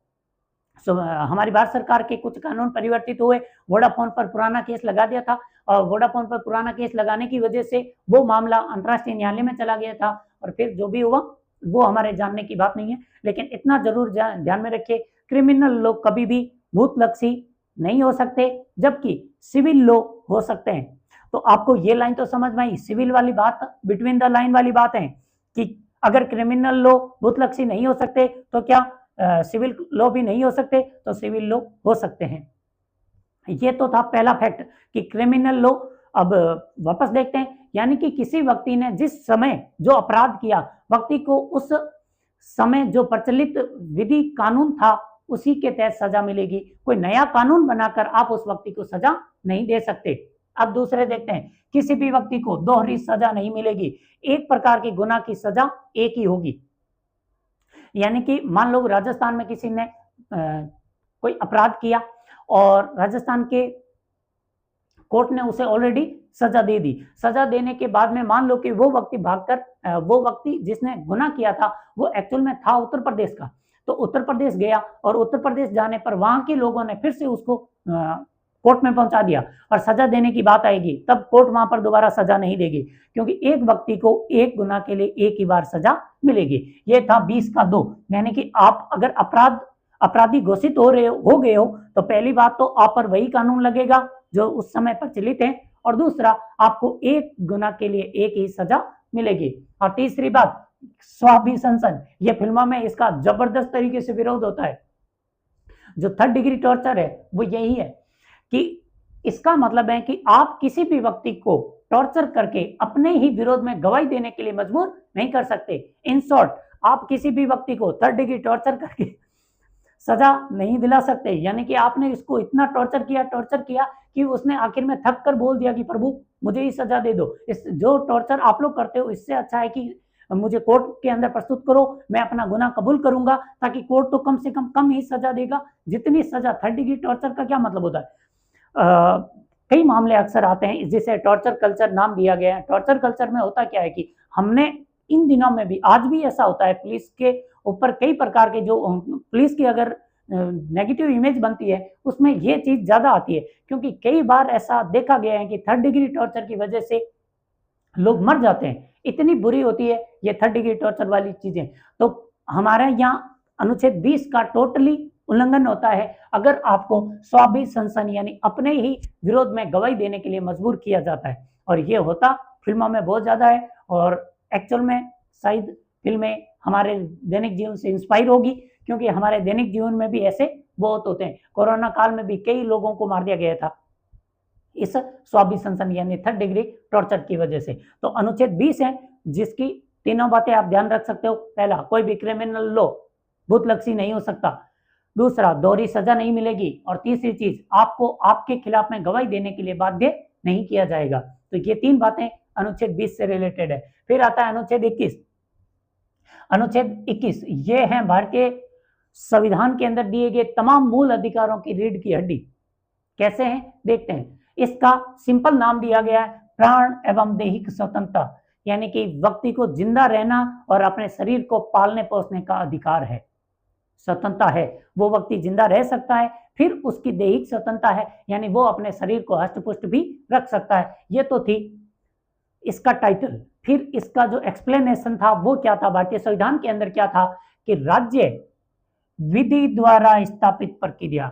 Speaker 1: हमारी भारत सरकार के कुछ कानून परिवर्तित हुए, वोडाफोन पर पुराना केस लगा दिया था, और वोडाफोन पर पुराना केस लगाने की वजह से वो मामला अंतर्राष्ट्रीय न्यायालय में चला गया था, और फिर जो भी हुआ वो हमारे जानने की बात नहीं है। लेकिन इतना जरूर ध्यान में रखिए, क्रिमिनल लॉ कभी भी भूतलक्षी नहीं हो सकते, जबकि सिविल लॉ हो सकते हैं। तो आपको ये लाइन तो समझ में आई, सिविल वाली बात, बिटवीन द लाइन वाली बात है कि अगर क्रिमिनल लॉ भूतलक्षी नहीं हो सकते तो क्या सिविल लॉ भी नहीं हो सकते? तो सिविल लॉ हो सकते हैं। ये तो था पहला फैक्ट कि क्रिमिनल लॉ। अब वापस देखते हैं, यानी कि किसी व्यक्ति ने जिस समय जो अपराध किया, व्यक्ति को उस समय जो प्रचलित विधि कानून था उसी के तहत सजा मिलेगी। कोई नया कानून बनाकर आप उस व्यक्ति को सजा नहीं दे सकते। अब दूसरे देखते हैं, किसी भी व्यक्ति को दोहरी सजा नहीं मिलेगी, एक प्रकार की गुनाह की सजा एक ही होगी। यानी कि मान लो राजस्थान में किसी ने कोई अपराध किया और राजस्थान के कोर्ट ने उसे ऑलरेडी सजा दे दी। सजा देने के बाद में मान लो कि वो व्यक्ति भागकर, वो व्यक्ति जिसने गुनाह किया था वो एक्चुअल में था उत्तर प्रदेश का, तो उत्तर प्रदेश गया, और उत्तर प्रदेश जाने पर वहां के लोगों ने फिर से उसको कोर्ट में पहुंचा दिया और सजा देने की बात आएगी तब कोर्ट वहां पर दोबारा सजा नहीं देगी, क्योंकि एक व्यक्ति को एक गुना के लिए एक ही बार सजा मिलेगी। ये था 20 का 2, यानी कि आप अगर अपराधी घोषित हो गए हो तो पहली बात तो आप पर वही कानून लगेगा जो उस समय प्रचलित है, और दूसरा आपको एक गुना के लिए एक ही सजा मिलेगी। और तीसरी बात स्वाभिसंसन, ये फिल्मों में इसका जबरदस्त तरीके से विरोध होता है। जो थर्ड डिग्री टॉर्चर है वो यही है कि इसका मतलब है कि आप किसी भी व्यक्ति को टॉर्चर करके अपने ही विरोध में गवाही देने के लिए मजबूर नहीं कर सकते। इन शॉर्ट, आप किसी भी व्यक्ति को थर्ड डिग्री टॉर्चर करके सजा नहीं दिला सकते, यानी कि आपने इसको इतना टॉर्चर किया कि उसने आखिर में थक कर बोल दिया कि प्रभु मुझे ही सजा दे दो। इस जो टॉर्चर आप लोग करते हो इससे अच्छा है कि मुझे कोर्ट के अंदर प्रस्तुत करो, मैं अपना गुनाह कबूल करूंगा, ताकि कोर्ट तो कम से कम ही सजा देगा। जितनी सजा, थर्ड डिग्री टॉर्चर का क्या मतलब होता है, कई मामले अक्सर आते हैं जिसे टॉर्चर कल्चर नाम दिया गया है। टॉर्चर कल्चर में होता क्या है कि हमने इन दिनों में भी, आज भी ऐसा होता है, पुलिस के ऊपर कई प्रकार के जो पुलिस की अगर नेगेटिव इमेज बनती है उसमें ये चीज ज्यादा आती है, क्योंकि कई बार ऐसा देखा गया है कि थर्ड डिग्री टॉर्चर की वजह से लोग मर जाते हैं। इतनी बुरी होती है ये थर्ड डिग्री टॉर्चर वाली चीजें। तो हमारे यहाँ अनुच्छेद 20 का टोटली उल्लंघन होता है अगर आपको स्वाभिसंसन यानी अपने ही विरोध में गवाही देने के लिए मजबूर किया जाता है। और ये होता फिल्मों में बहुत ज्यादा है, और एक्चुअल में शायद फिल्में हमारे दैनिक जीवन से इंस्पायर होगी, क्योंकि हमारे दैनिक जीवन में भी ऐसे बहुत होते हैं। कोरोना काल में भी कई लोगों को मार दिया गया था इस स्वाभिसंसन यानी थर्ड डिग्री टॉर्चर की वजह से। तो अनुच्छेद 20 है जिसकी तीनों बातें आप ध्यान रख सकते हो। पहला, कोई भी क्रिमिनल लॉ भूतलक्षी नहीं हो सकता। दूसरा, दोहरी सजा नहीं मिलेगी। और तीसरी चीज, आपको आपके खिलाफ में गवाही देने के लिए बाध्य नहीं किया जाएगा। तो ये तीन बातें अनुच्छेद 20 से रिलेटेड है। फिर आता है अनुच्छेद 21। अनुच्छेद 21 ये है भारतीय संविधान के अंदर दिए गए तमाम मूल अधिकारों की रीढ़ की हड्डी। कैसे हैं देखते हैं। इसका सिंपल नाम दिया गया है प्राण एवं दैहिक स्वतंत्रता, यानी कि व्यक्ति को जिंदा रहना और अपने शरीर को पालने पोसने का अधिकार है, स्वतंत्रता है। वो व्यक्ति जिंदा रह सकता है। फिर उसकी दैहिक स्वतंत्रता है, यानी वो अपने शरीर को हष्ट-पुष्ट भी रख सकता है। ये तो थी इसका टाइटल। फिर इसका जो एक्सप्लेनेशन था वो क्या था, भारतीय संविधान के अंदर क्या था कि राज्य विधि द्वारा स्थापित प्रक्रिया,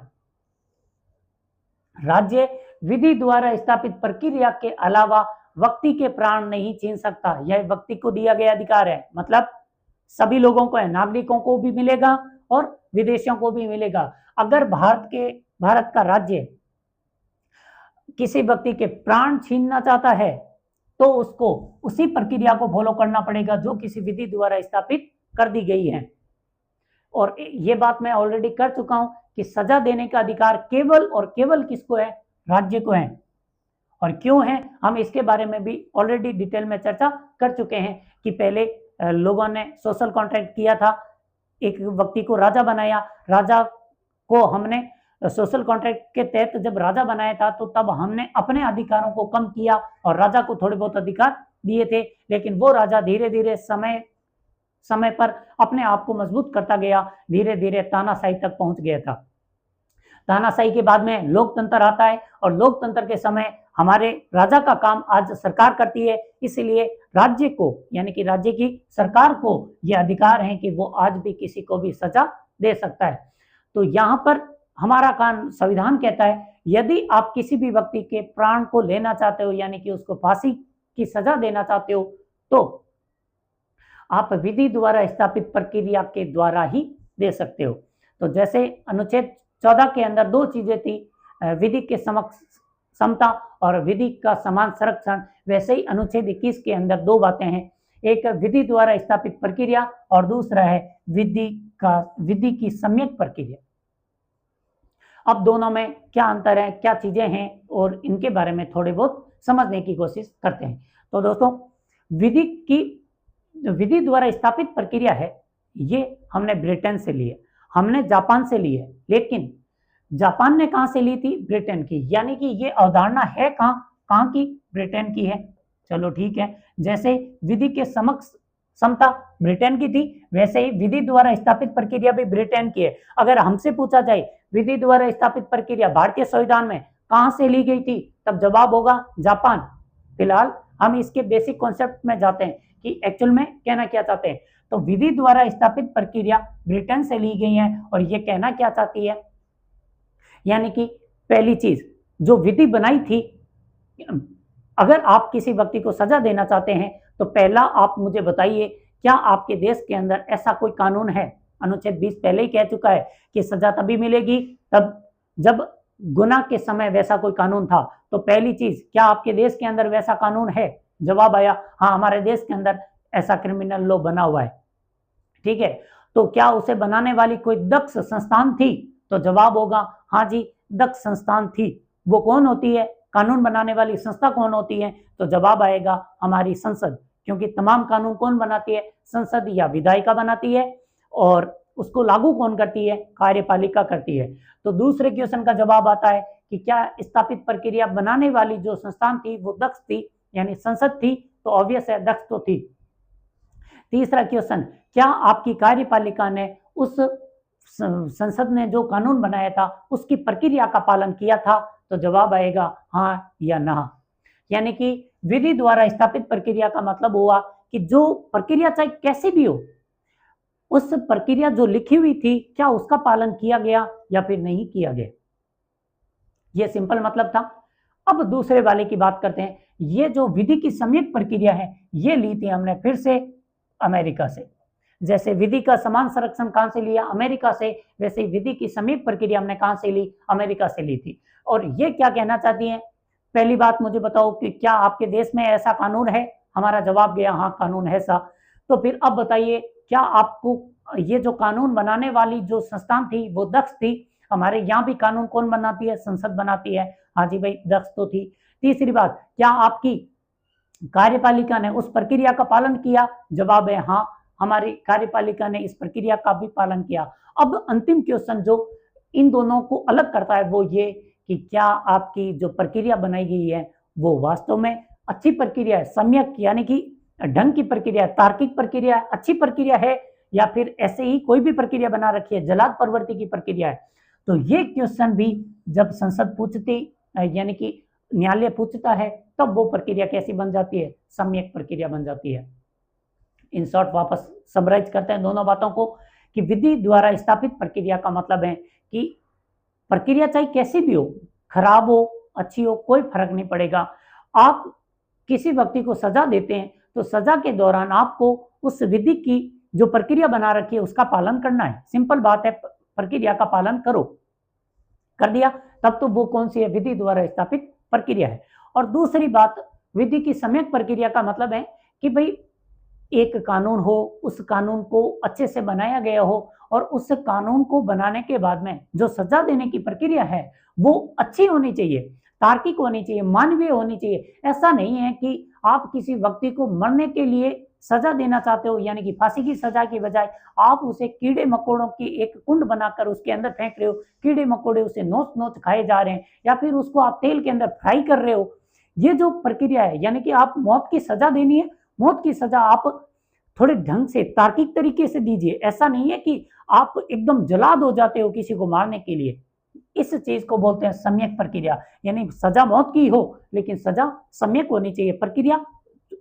Speaker 1: राज्य विधि द्वारा स्थापित प्रक्रिया के अलावा व्यक्ति के प्राण नहीं छीन सकता। यह व्यक्ति को दिया गया अधिकार है, मतलब सभी लोगों को है, नागरिकों को भी मिलेगा और विदेशियों को भी मिलेगा। अगर भारत का राज्य किसी व्यक्ति के प्राण छीनना चाहता है तो उसको उसी प्रक्रिया को फॉलो करना पड़ेगा जो किसी विधि द्वारा स्थापित कर दी गई है। और ये बात मैं ऑलरेडी कर चुका हूं कि सजा देने का अधिकार केवल और केवल किसको है, राज्य को है। और क्यों है, हम इसके बारे में भी ऑलरेडी डिटेल में चर्चा कर चुके हैं कि पहले लोगों ने सोशल कॉन्ट्रैक्ट किया था, एक व्यक्ति को राजा बनाया, राजा को हमने सोशल कॉन्ट्रैक्ट के तहत जब राजा बनाया था तो तब हमने अपने अधिकारों को कम किया और राजा को थोड़े बहुत अधिकार दिए थे। लेकिन वो राजा धीरे धीरे समय पर अपने आप को मजबूत करता गया, धीरे धीरे तानाशाही तक पहुंच गया था। तानाशाही के बाद में लोकतंत्र आता है और लोकतंत्र के समय हमारे राजा का काम आज सरकार करती है। इसलिए राज्य को यानी कि राज्य की सरकार को यह अधिकार है कि वो आज भी किसी को भी सजा दे सकता है। तो यहाँ पर हमारा कानून संविधान कहता है यदि आप किसी भी व्यक्ति के प्राण को लेना चाहते हो यानी कि उसको फांसी की सजा देना चाहते हो तो आप विधि द्वारा स्थापित प्रक्रिया के द्वारा ही दे सकते हो। तो जैसे अनुच्छेद 14 के अंदर दो चीजें थी, विधि के समता और विधि का समान संरक्षण, वैसे ही अनुच्छेद 21 के अंदर दो बातें हैं, एक विधि द्वारा स्थापित प्रक्रिया और दूसरा है विधि की सम्यक प्रक्रिया। अब दोनों में क्या अंतर है, क्या चीजें हैं और इनके बारे में थोड़े बहुत समझने की कोशिश करते हैं। तो दोस्तों, विधि द्वारा स्थापित प्रक्रिया है ये हमने ब्रिटेन से ली है, हमने जापान से ली है, लेकिन जापान ने कहां से ली थी, ब्रिटेन की। यानी कि ये अवधारणा है कहां की, ब्रिटेन की है। चलो ठीक है, जैसे विधि के समता ब्रिटेन की थी वैसे ही विधि द्वारा स्थापित प्रक्रिया भी ब्रिटेन की है। अगर हमसे पूछा जाए विधि द्वारा स्थापित प्रक्रिया भारतीय संविधान में, कहां से ली गई थी, तब जवाब होगा जापान। फिलहाल हम इसके बेसिक कॉन्सेप्ट में जाते हैं कि एक्चुअल में कहना क्या चाहते हैं। तो विधि द्वारा स्थापित प्रक्रिया ब्रिटेन से ली गई है और ये कहना क्या चाहती है, यानी कि पहली चीज जो विधि बनाई थी, अगर आप किसी व्यक्ति को सजा देना चाहते हैं तो पहला आप मुझे बताइए क्या आपके देश के अंदर ऐसा कोई कानून है। अनुच्छेद 20 पहले ही कह चुका है कि सजा तभी मिलेगी तब जब गुनाह के समय वैसा कोई कानून था। तो पहली चीज, क्या आपके देश के अंदर वैसा कानून है? जवाब आया हाँ, हमारे देश के अंदर ऐसा क्रिमिनल लॉ बना हुआ है। ठीक है, तो क्या उसे बनाने वाली कोई दक्ष संस्थान थी? तो जवाब होगा हाँ जी, दक्ष संस्थान थी। वो कौन होती है, कानून बनाने वाली संस्था कौन होती है? तो जवाब आएगा हमारी संसद, क्योंकि तमाम कानून कौन बनाती है? संसद या विधायिका बनाती है, और उसको लागू कौन करती है? कार्यपालिका करती है। तो दूसरे क्वेश्चन का जवाब आता है कि क्या स्थापित प्रक्रिया बनाने वाली जो संस्थान थी वो दक्ष थी, यानी संसद थी, तो ऑब्वियस है दक्ष तो थी। तीसरा क्वेश्चन, क्या आपकी कार्यपालिका ने उस संसद ने जो कानून बनाया था उसकी प्रक्रिया का पालन किया था? तो जवाब आएगा हाँ या ना। यानी कि विधि द्वारा स्थापित प्रक्रिया का मतलब हुआ कि जो प्रक्रिया चाहे कैसी भी हो, उस प्रक्रिया जो लिखी हुई थी क्या उसका पालन किया गया या फिर नहीं किया गया। यह सिंपल मतलब था। अब दूसरे वाले की बात करते हैं। ये जो विधि की सम्यक प्रक्रिया है ये ली थी हमने फिर से अमेरिका से। जैसे विधि का समान संरक्षण कहां से लिया? अमेरिका से। वैसे ही विधि की सम्यक प्रक्रिया हमने कहां से ली? अमेरिका से ली थी। और ये क्या कहना चाहती है? पहली बात मुझे बताओ कि क्या आपके देश में ऐसा कानून है? हमारा जवाब गया हाँ, कानून है ऐसा। तो फिर अब बताइए क्या आपको ये जो कानून बनाने वाली जो संस्थान थी वो दक्ष थी? हमारे यहाँ भी कानून कौन बनाती है? संसद बनाती है। हाँ जी भाई, दक्ष तो थी। तीसरी बात, क्या आपकी कार्यपालिका ने उस प्रक्रिया का पालन किया? जवाब है हाँ, हमारी कार्यपालिका ने इस प्रक्रिया का भी पालन किया। अब अंतिम क्वेश्चन जो इन दोनों को अलग करता है वो ये कि क्या आपकी जो प्रक्रिया बनाई गई है वो वास्तव में अच्छी प्रक्रिया है, सम्यक यानी कि ढंग की प्रक्रिया, तार्किक प्रक्रिया, अच्छी प्रक्रिया है, या फिर ऐसे ही कोई भी प्रक्रिया बना रखी है, जलाद प्रवृत्ति की प्रक्रिया है। तो ये क्वेश्चन भी जब संसद पूछती यानी कि न्यायालय पूछता है तब वो प्रक्रिया कैसी बन जाती है? सम्यक प्रक्रिया बन जाती है। इन शॉर्ट वापस समराइज करते हैं दोनों बातों को कि विधि द्वारा स्थापित प्रक्रिया का मतलब है कि प्रक्रिया चाहे कैसी भी हो, खराब हो अच्छी हो, कोई फर्क नहीं पड़ेगा। आप किसी व्यक्ति को सजा देते हैं तो सजा के दौरान आपको उस विधि की जो प्रक्रिया बना रखी है उसका पालन करना है। सिंपल बात है, प्रक्रिया का पालन करो। कर दिया तब तो वो कौन सी है? विधि द्वारा स्थापित प्रक्रिया है। और दूसरी बात, विधि की सम्यक प्रक्रिया का मतलब है कि भाई एक कानून हो, उस कानून को अच्छे से बनाया गया हो, और उस कानून को बनाने के बाद में जो सजा देने की प्रक्रिया है वो अच्छी होनी चाहिए, तार्किक होनी चाहिए, मानवीय होनी चाहिए। ऐसा नहीं है कि आप किसी व्यक्ति को मरने के लिए सजा देना चाहते हो, यानी कि फांसी की सजा की बजाय आप उसे कीड़े मकोड़ों की एक कुंड बनाकर उसके अंदर फेंक रहे हो, कीड़े मकोड़े उसे नोच नोच खाए जा रहे हैं, या फिर उसको आप तेल के अंदर फ्राई कर रहे हो। ये जो प्रक्रिया है, यानी कि आप मौत की सजा देनी है, मौत की सजा आप थोड़े ढंग से तार्किक तरीके से दीजिए। ऐसा नहीं है कि आप एकदम जलाद हो जाते हो किसी को मारने के लिए। इस चीज को बोलते हैं सम्यक प्रक्रिया, यानी सजा मौत की हो लेकिन सजा सम्यक होनी चाहिए, प्रक्रिया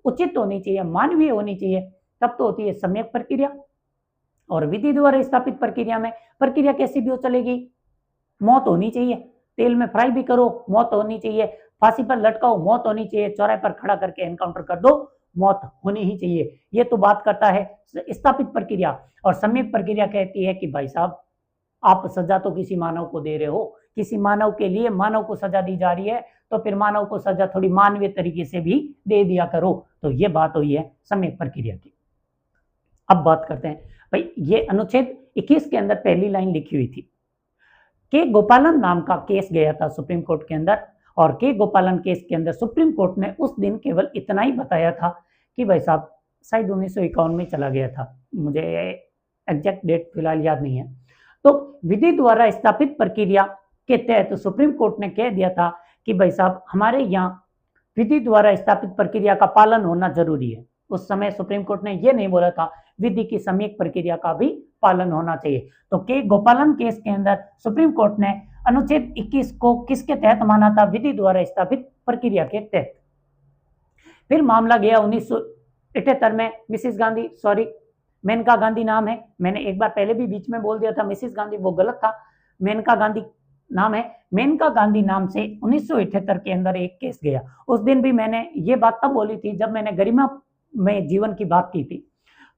Speaker 1: उचित होनी चाहिए, मानवीय होनी चाहिए, तब तो होती है सम्यक प्रक्रिया। और विधि द्वारा स्थापित प्रक्रिया में प्रक्रिया कैसी भी हो चलेगी, मौत होनी चाहिए, तेल में फ्राई भी करो मौत होनी चाहिए, फांसी पर लटकाओ मौत होनी चाहिए, चौराहे पर खड़ा करके एनकाउंटर कर दो मौत होनी ही चाहिए। ये तो बात करता है स्थापित प्रक्रिया। और सम्यक प्रक्रिया कहती है कि भाई साहब आप सजा तो किसी मानव को दे रहे हो, किसी मानव के लिए मानव को सजा दी जा रही है, तो फिर मानव को सजा थोड़ी मानवीय तरीके से भी दे दिया करो। तो ये बात हुई है सम्यक प्रक्रिया की। अब बात करते हैं भाई, ये अनुच्छेद 21 के अंदर पहली लाइन लिखी हुई थी, के गोपालन नाम का केस गया था सुप्रीम कोर्ट के अंदर, और के गोपालन केस के अंदर सुप्रीम कोर्ट ने उस दिन केवल इतना ही बताया था कि भाई साहब शायद 1951 में चला गया था, मुझे एग्जैक्ट डेट फिलहाल याद नहीं है। तो विधि द्वारा स्थापित प्रक्रिया के तहत सुप्रीम कोर्ट ने कह दिया था कि भाई साहब हमारे यहाँ विधि द्वारा स्थापित प्रक्रिया का पालन होना जरूरी है। उस समय सुप्रीम कोर्ट ने यह नहीं बोला था विधि की सम्यक प्रक्रिया का भी पालन होना चाहिए। तो के गोपालन केस के अंदर सुप्रीम कोर्ट ने अनुच्छेद 21 को किसके तहत माना था? विधि द्वारा स्थापित प्रक्रिया के तहत। फिर मामला गया 1978 में मिसिस गांधी, सॉरी मेनका गांधी नाम है, मैंने एक बार पहले भी बीच में बोल दिया था मिसिस गांधी, वो गलत था, मेनका गांधी नाम है। मेनका गांधी नाम से 1978 के अंदर एक केस गया। उस दिन भी मैंने ये बात तब बोली थी जब मैंने गरिमा में जीवन की बात की थी।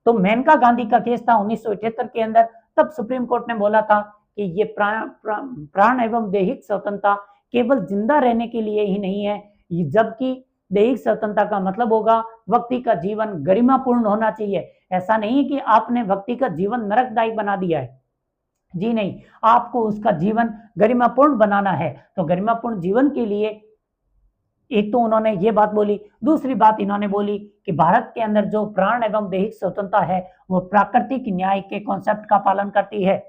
Speaker 1: तो मेनका गांधी का केस था 1978 के अंदर। तब सुप्रीम कोर्ट ने बोला था कि ये प्राण एवं दैहिक स्वतंत्रता केवल जिंदा रहने के लिए ही नहीं है, जबकि दैहिक स्वतंत्रता का मतलब होगा व्यक्ति का जीवन गरिमापूर्ण होना चाहिए। ऐसा नहीं कि आपने व्यक्ति का जीवन नरकदायी बना दिया है, जी नहीं, आपको उसका जीवन गरिमापूर्ण बनाना है। तो गरिमापूर्ण जीवन के लिए एक तो उन्होंने ये बात बोली, दूसरी बात इन्होंने बोली कि भारत के अंदर जो प्राण एवं दैहिक स्वतंत्रता है वो प्राकृतिक न्याय के कॉन्सेप्ट का पालन करती है।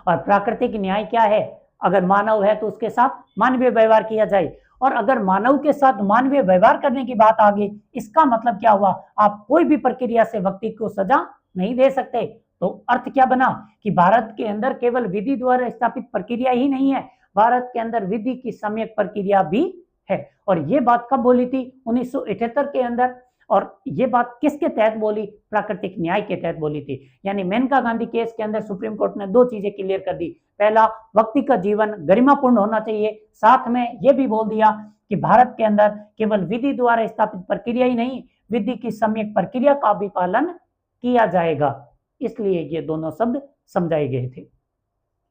Speaker 1: और प्राकृतिक न्याय क्या है? अगर मानव है तो उसके साथ मानवीय व्यवहार किया जाए, और अगर मानव के साथ मानवीय व्यवहार करने की बात आ गई, इसका मतलब क्या हुआ? आप कोई भी प्रक्रिया से व्यक्ति को सजा नहीं दे सकते। तो अर्थ क्या बना कि भारत के अंदर केवल विधि द्वारा स्थापित प्रक्रिया ही नहीं है, भारत के अंदर विधि की सम्यक प्रक्रिया भी है। और ये बात कब बोली थी? 1978 के अंदर। और ये बात किसके तहत बोली? प्राकृतिक न्याय के तहत बोली थी। यानी मेनका गांधी केस के अंदर सुप्रीम कोर्ट ने दो चीजें क्लियर कर दी। पहला, व्यक्ति का जीवन गरिमापूर्ण होना चाहिए, साथ में यह भी बोल दिया कि भारत के अंदर केवल विधि द्वारा स्थापित प्रक्रिया ही नहीं, विधि की सम्यक प्रक्रिया का भी पालन किया जाएगा। इसलिए ये दोनों शब्द समझाए गए थे।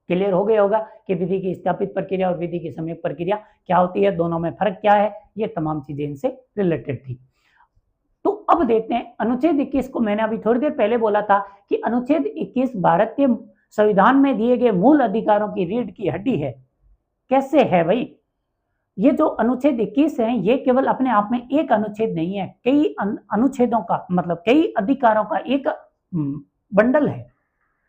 Speaker 1: क्लियर हो गया होगा कि विधि की स्थापित प्रक्रिया और विधि की सम्यक प्रक्रिया क्या होती है, दोनों में फर्क क्या है, ये तमाम चीजें इनसे रिलेटेड थी। तो अब देखते हैं अनुच्छेद 21 को। मैंने अभी थोड़ी देर पहले बोला था कि अनुच्छेद 21 भारतीय संविधान में दिए गए मूल अधिकारों की रीढ़ की हड्डी है। कैसे है भाई? ये जो अनुच्छेद 21 है ये केवल अपने आप में एक अनुच्छेद नहीं है, कई अनुच्छेदों का मतलब कई अधिकारों का एक बंडल है।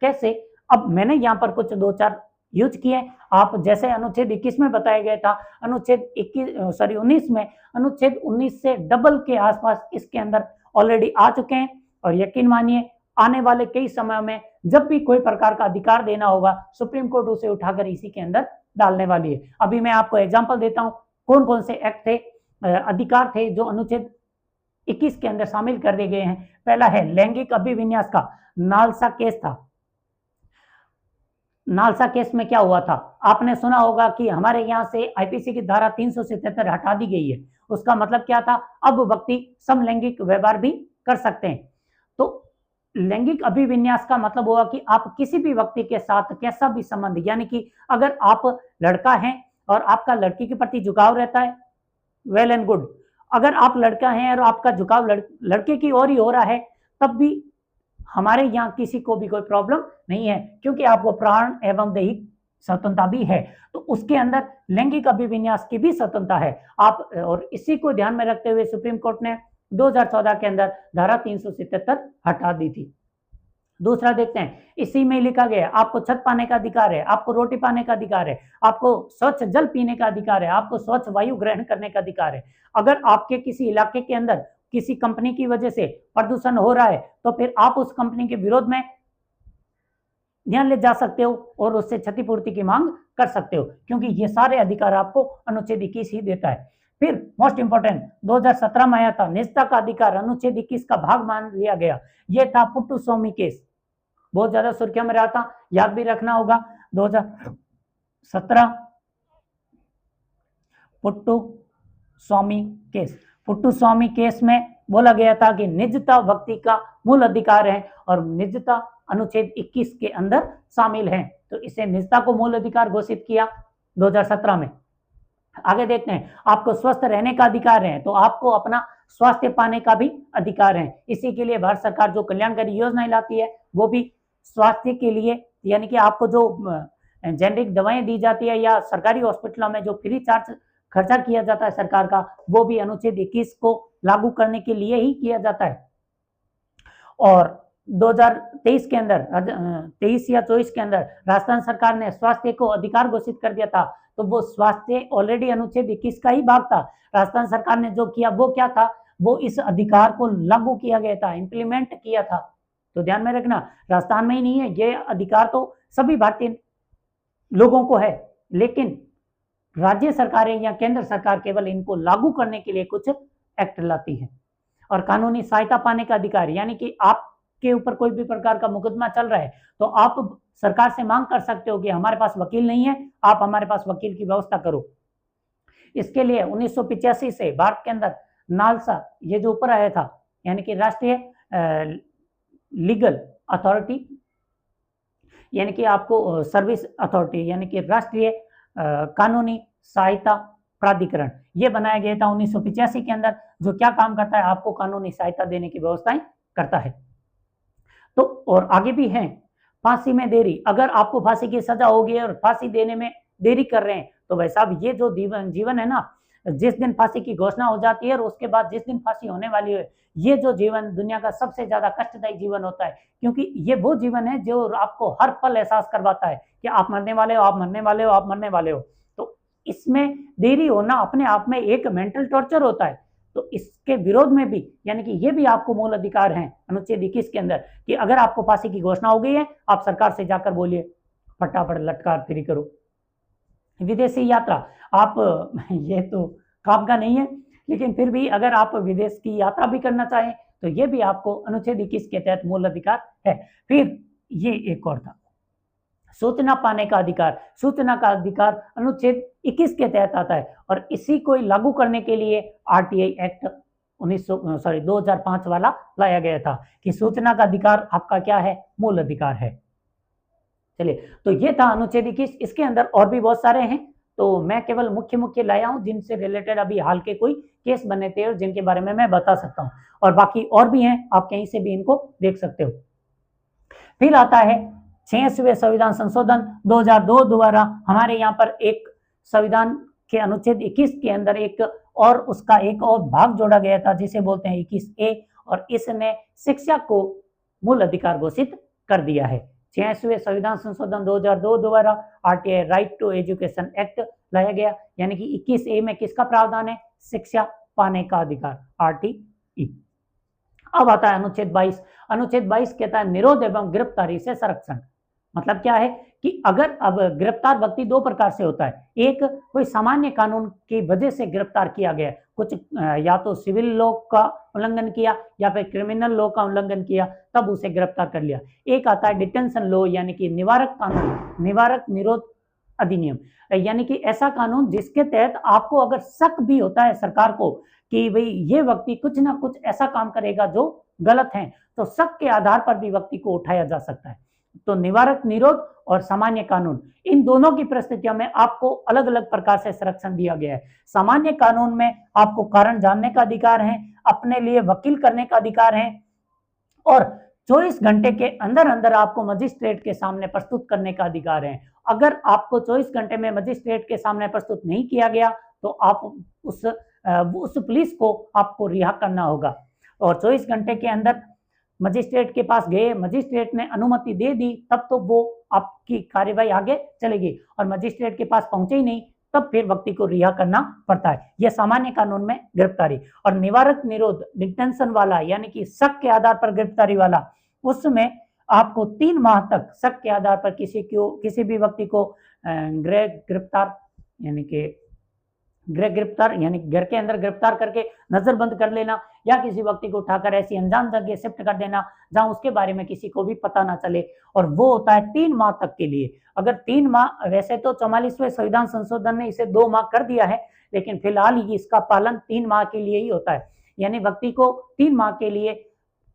Speaker 1: कैसे? अब मैंने यहाँ पर कुछ दो चार यूज किए। आप जैसे अनुच्छेद 21 में बताया गया था, अनुच्छेद 19 में, अनुच्छेद 19 से डबल के आसपास इसके अंदर ऑलरेडी आ चुके हैं। और यकीन मानिए आने वाले कई समय में जब भी कोई प्रकार का अधिकार देना होगा, सुप्रीम कोर्ट उसे उठाकर इसी के अंदर डालने वाली है। अभी मैं आपको एग्जांपल देता हूं कौन कौन से एक्ट थे, अधिकार थे जो अनुच्छेद 21 के अंदर शामिल कर दिए गए हैं। पहला है लैंगिक अभिविन्यास का नालसा केस था। नालसा केस में क्या हुआ था? आपने सुना होगा कि हमारे यहाँ से आईपीसी की धारा 377 हटा दी गई है। उसका मतलब क्या था? अब व्यक्ति समलैंगिक व्यवहार भी कर सकते हैं। तो लैंगिक अभिविन्यास का मतलब हुआ कि आप किसी भी व्यक्ति के साथ कैसा भी संबंध, यानी कि अगर आप लड़का हैं और आपका लड़की के प्रति झुकाव रहता है, वेल एंड गुड। अगर आप लड़का हैं और आपका झुकाव लड़के की ओर ही हो रहा है, तब भी हमारे यहाँ किसी को भी कोई प्रॉब्लम नहीं है, क्योंकि आपको प्राण एवं दैहिक स्वतंत्रता भी है। तो उसके अंदर लैंगिक अभिविन्यास की भी स्वतंत्रता है। आप और इसी को ध्यान में रखते हुए सुप्रीम कोर्ट ने 2014 के अंदर धारा 377 हटा दी थी। दूसरा देखते हैं, इसी में लिखा गया आपको छत पाने का अधिकार है, आपको रोटी पाने का अधिकार है, आपको स्वच्छ जल पीने का अधिकार है, आपको स्वच्छ वायु ग्रहण करने का अधिकार है। अगर आपके किसी इलाके के अंदर किसी कंपनी की वजह से प्रदूषण हो रहा है तो फिर आप उस कंपनी के विरोध में ध्यान ले जा सकते हो और उससे क्षतिपूर्ति की मांग कर सकते हो, क्योंकि ये सारे अधिकार आपको अनुच्छेद 21 ही देता है। फिर मोस्ट इंपोर्टेंट 2017 में आया था निजता का अधिकार, अनुच्छेद 21 का भाग मान लिया गया। यह था पुट्टू स्वामी केस, बहुत ज्यादा सुर्खियों में रहा था, याद भी रखना होगा। 2017 पुट्टू स्वामी केस। पुट्टू स्वामी केस में बोला गया था कि निजता व्यक्ति का मूल अधिकार है और निजता अनुच्छेद 21 के अंदर शामिल है। तो इसे निजता को मूल अधिकार घोषित किया 2017 में। आगे देखते हैं, आपको स्वस्थ रहने का अधिकार है, तो आपको अपना स्वास्थ्य पाने का भी अधिकार है। इसी के लिए भारत सरकार जो कल्याणकारी योजनाएं लाती है वो भी स्वास्थ्य के लिए, यानी कि आपको जो जेनेरिक दवाएं दी जाती है या सरकारी हॉस्पिटलों में जो फ्री चार्ज खर्चा किया जाता है सरकार का, वो भी अनुच्छेद 21 को लागू करने के लिए ही किया जाता है। और 2023 के अंदर 23 या 24 के अंदर राजस्थान सरकार ने स्वास्थ्य को अधिकार घोषित कर दिया था। तो वो स्वास्थ्य ऑलरेडी अनुच्छेद 21 का ही भाग था। राजस्थान सरकार ने जो किया वो क्या था? वो इस अधिकार को लागू किया गया था, इंप्लीमेंट किया था। तो ध्यान में रखना, राजस्थान में ही नहीं है, ये अधिकार तो सभी भारतीय लोगों को है, लेकिन राज्य सरकारें या केंद्र सरकार केवल इनको लागू करने के लिए कुछ एक्ट लाती है। और कानूनी सहायता पाने का अधिकार, यानी कि आपके ऊपर कोई भी प्रकार का मुकदमा चल रहा है तो आप सरकार से मांग कर सकते हो कि हमारे पास वकील नहीं है, आप हमारे पास वकील की व्यवस्था करो। इसके लिए 1985 से भारत के अंदर नालसा, ये जो ऊपर आया था, यानी कि राष्ट्रीय लीगल अथॉरिटी, यानी कि आपको सर्विस अथॉरिटी, यानी कि राष्ट्रीय कानूनी सहायता प्राधिकरण, ये बनाया गया था 1985 के अंदर, जो क्या काम करता है, आपको कानूनी सहायता देने की व्यवस्थाएं करता है। तो और आगे भी हैं, फांसी में देरी, अगर आपको फांसी की सजा होगी और फांसी देने में देरी कर रहे हैं तो भाई साहब ये जो जीवन है ना, जिस दिन फांसी की घोषणा हो जाती है और उसके बाद जिस दिन फांसी होने वाली है, ये जो जीवन दुनिया का सबसे ज्यादा कष्टदायी जीवन होता है, क्योंकि ये वो जीवन है जो आपको हर पल एहसास करवाता है कि आप मरने वाले हो, आप मरने वाले हो, आप मरने वाले हो। तो इसमें देरी होना अपने आप में एक मेंटल टॉर्चर होता है। तो इसके विरोध में भी, यानी कि ये भी आपको मूल अधिकार हैं अनुच्छेद 21 के अंदर, कि अगर आपको फांसी की घोषणा हो गई है, आप सरकार से जाकर बोलिए, फटाफट लटकार फ्री करो। विदेशी यात्रा, आप ये तो काम का नहीं है, लेकिन फिर भी अगर आप विदेश की यात्रा भी करना चाहें तो ये भी आपको अनुच्छेद 21 के तहत मूल अधिकार है। फिर ये एक और था, सूचना पाने का अधिकार। सूचना का अधिकार अनुच्छेद 21 के तहत आता है और इसी को लागू करने के लिए आरटीआई एक्ट 2005 वाला लाया गया था कि सूचना का अधिकार आपका क्या है, मूल अधिकार है। चलिए, तो ये था अनुच्छेद 21। इसके अंदर और भी बहुत सारे हैं, तो मैं केवल मुख्य मुख्य लाया हूं जिनसे रिलेटेड अभी हाल के कोई केस बने थे और जिनके बारे में मैं बता सकता हूं, और बाकी और भी हैं, आप कहीं से भी इनको देख सकते हो। फिर आता है 66वें संविधान संशोधन 2002 द्वारा हमारे यहाँ पर एक संविधान के अनुच्छेद 21 के अंदर एक और उसका एक और भाग जोड़ा गया था जिसे बोलते हैं 21A, और इसने शिक्षा को मूल अधिकार घोषित कर दिया है। 66वें संविधान संशोधन 2002 द्वारा RTI right to education act लाया गया, यानी कि 21A में किसका प्रावधान है, शिक्षा पाने का अधिकार, आरटीई। अब आता है अनुच्छेद 22। अनुच्छेद 22 कहता है निरोध एवं गिरफ्तारी से संरक्षण। मतलब क्या है कि अगर अब गिरफ्तार व्यक्ति दो प्रकार से होता है, एक कोई सामान्य कानून की वजह से गिरफ्तार किया गया, कुछ या तो सिविल लॉ का उल्लंघन किया या फिर क्रिमिनल लॉ का उल्लंघन किया, तब उसे गिरफ्तार कर लिया। एक आता है डिटेंशन लॉ, यानी कि निवारक कानून, निवारक निरोध अधिनियम, यानी कि ऐसा कानून जिसके तहत आपको अगर शक भी होता है सरकार को कि भाई ये व्यक्ति कुछ ना कुछ ऐसा काम करेगा जो गलत है, तो शक के आधार पर भी व्यक्ति को उठाया जा सकता है। तो निवारक निरोध और सामान्य कानून, इन दोनों की परिस्थितियों में आपको अलग अलग प्रकार से संरक्षण दिया गया है। सामान्य कानून में आपको कारण जानने का अधिकार है, अपने लिए वकील करने का अधिकार है, और 24 घंटे के अंदर अंदर आपको मजिस्ट्रेट के सामने प्रस्तुत करने का अधिकार है। अगर आपको 24 घंटे में मजिस्ट्रेट के सामने प्रस्तुत नहीं किया गया तो आप उस पुलिस को आपको रिहा करना होगा, और 24 घंटे के अंदर मजिस्ट्रेट के पास गए, मजिस्ट्रेट ने अनुमति दे दी, तब तो वो आपकी कार्यवाही आगे चलेगी, और मजिस्ट्रेट के पास पहुंचे ही नहीं तब फिर व्यक्ति को रिहा करना पड़ता है। यह सामान्य कानून में गिरफ्तारी। और निवारक निरोध डिटेंशन वाला, यानी कि शक के आधार पर गिरफ्तारी वाला, उसमें आपको 3 माह तक शक के आधार पर किसी भी व्यक्ति को गृह गिरफ्तार, यानी कि गृह गिरफ्तार यानी घर के अंदर गिरफ्तार करके नजरबंद कर लेना, या किसी व्यक्ति को उठाकर ऐसी अनजान जगह शिफ्ट कर देना जहां उसके बारे में किसी को भी पता ना चले, और वो होता है 3 माह तक के लिए। अगर 3 माह, वैसे तो 44वें संविधान संशोधन ने इसे 2 माह कर दिया है, लेकिन फिलहाल ही इसका पालन 3 माह के लिए ही होता है, यानी व्यक्ति को 3 माह के लिए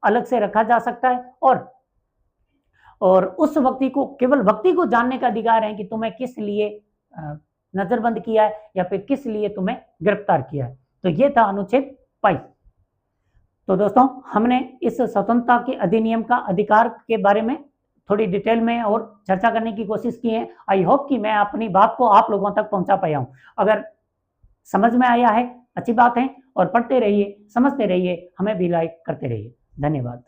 Speaker 1: अलग से रखा जा सकता है, और उस व्यक्ति को, केवल व्यक्ति को जानने का अधिकार है कि तुम्हें किस लिए नजरबंद किया है या फिर किस लिए तुम्हें गिरफ्तार किया है। तो ये था अनुच्छेद 22। तो दोस्तों, हमने इस स्वतंत्रता के अधिनियम का अधिकार के बारे में थोड़ी डिटेल में और चर्चा करने की कोशिश की है। आई होप कि मैं अपनी बात को आप लोगों तक पहुंचा पाया हूं। अगर समझ में आया है, अच्छी बात है, और पढ़ते रहिए, समझते रहिए, हमें भी लाइक करते रहिए। धन्यवाद।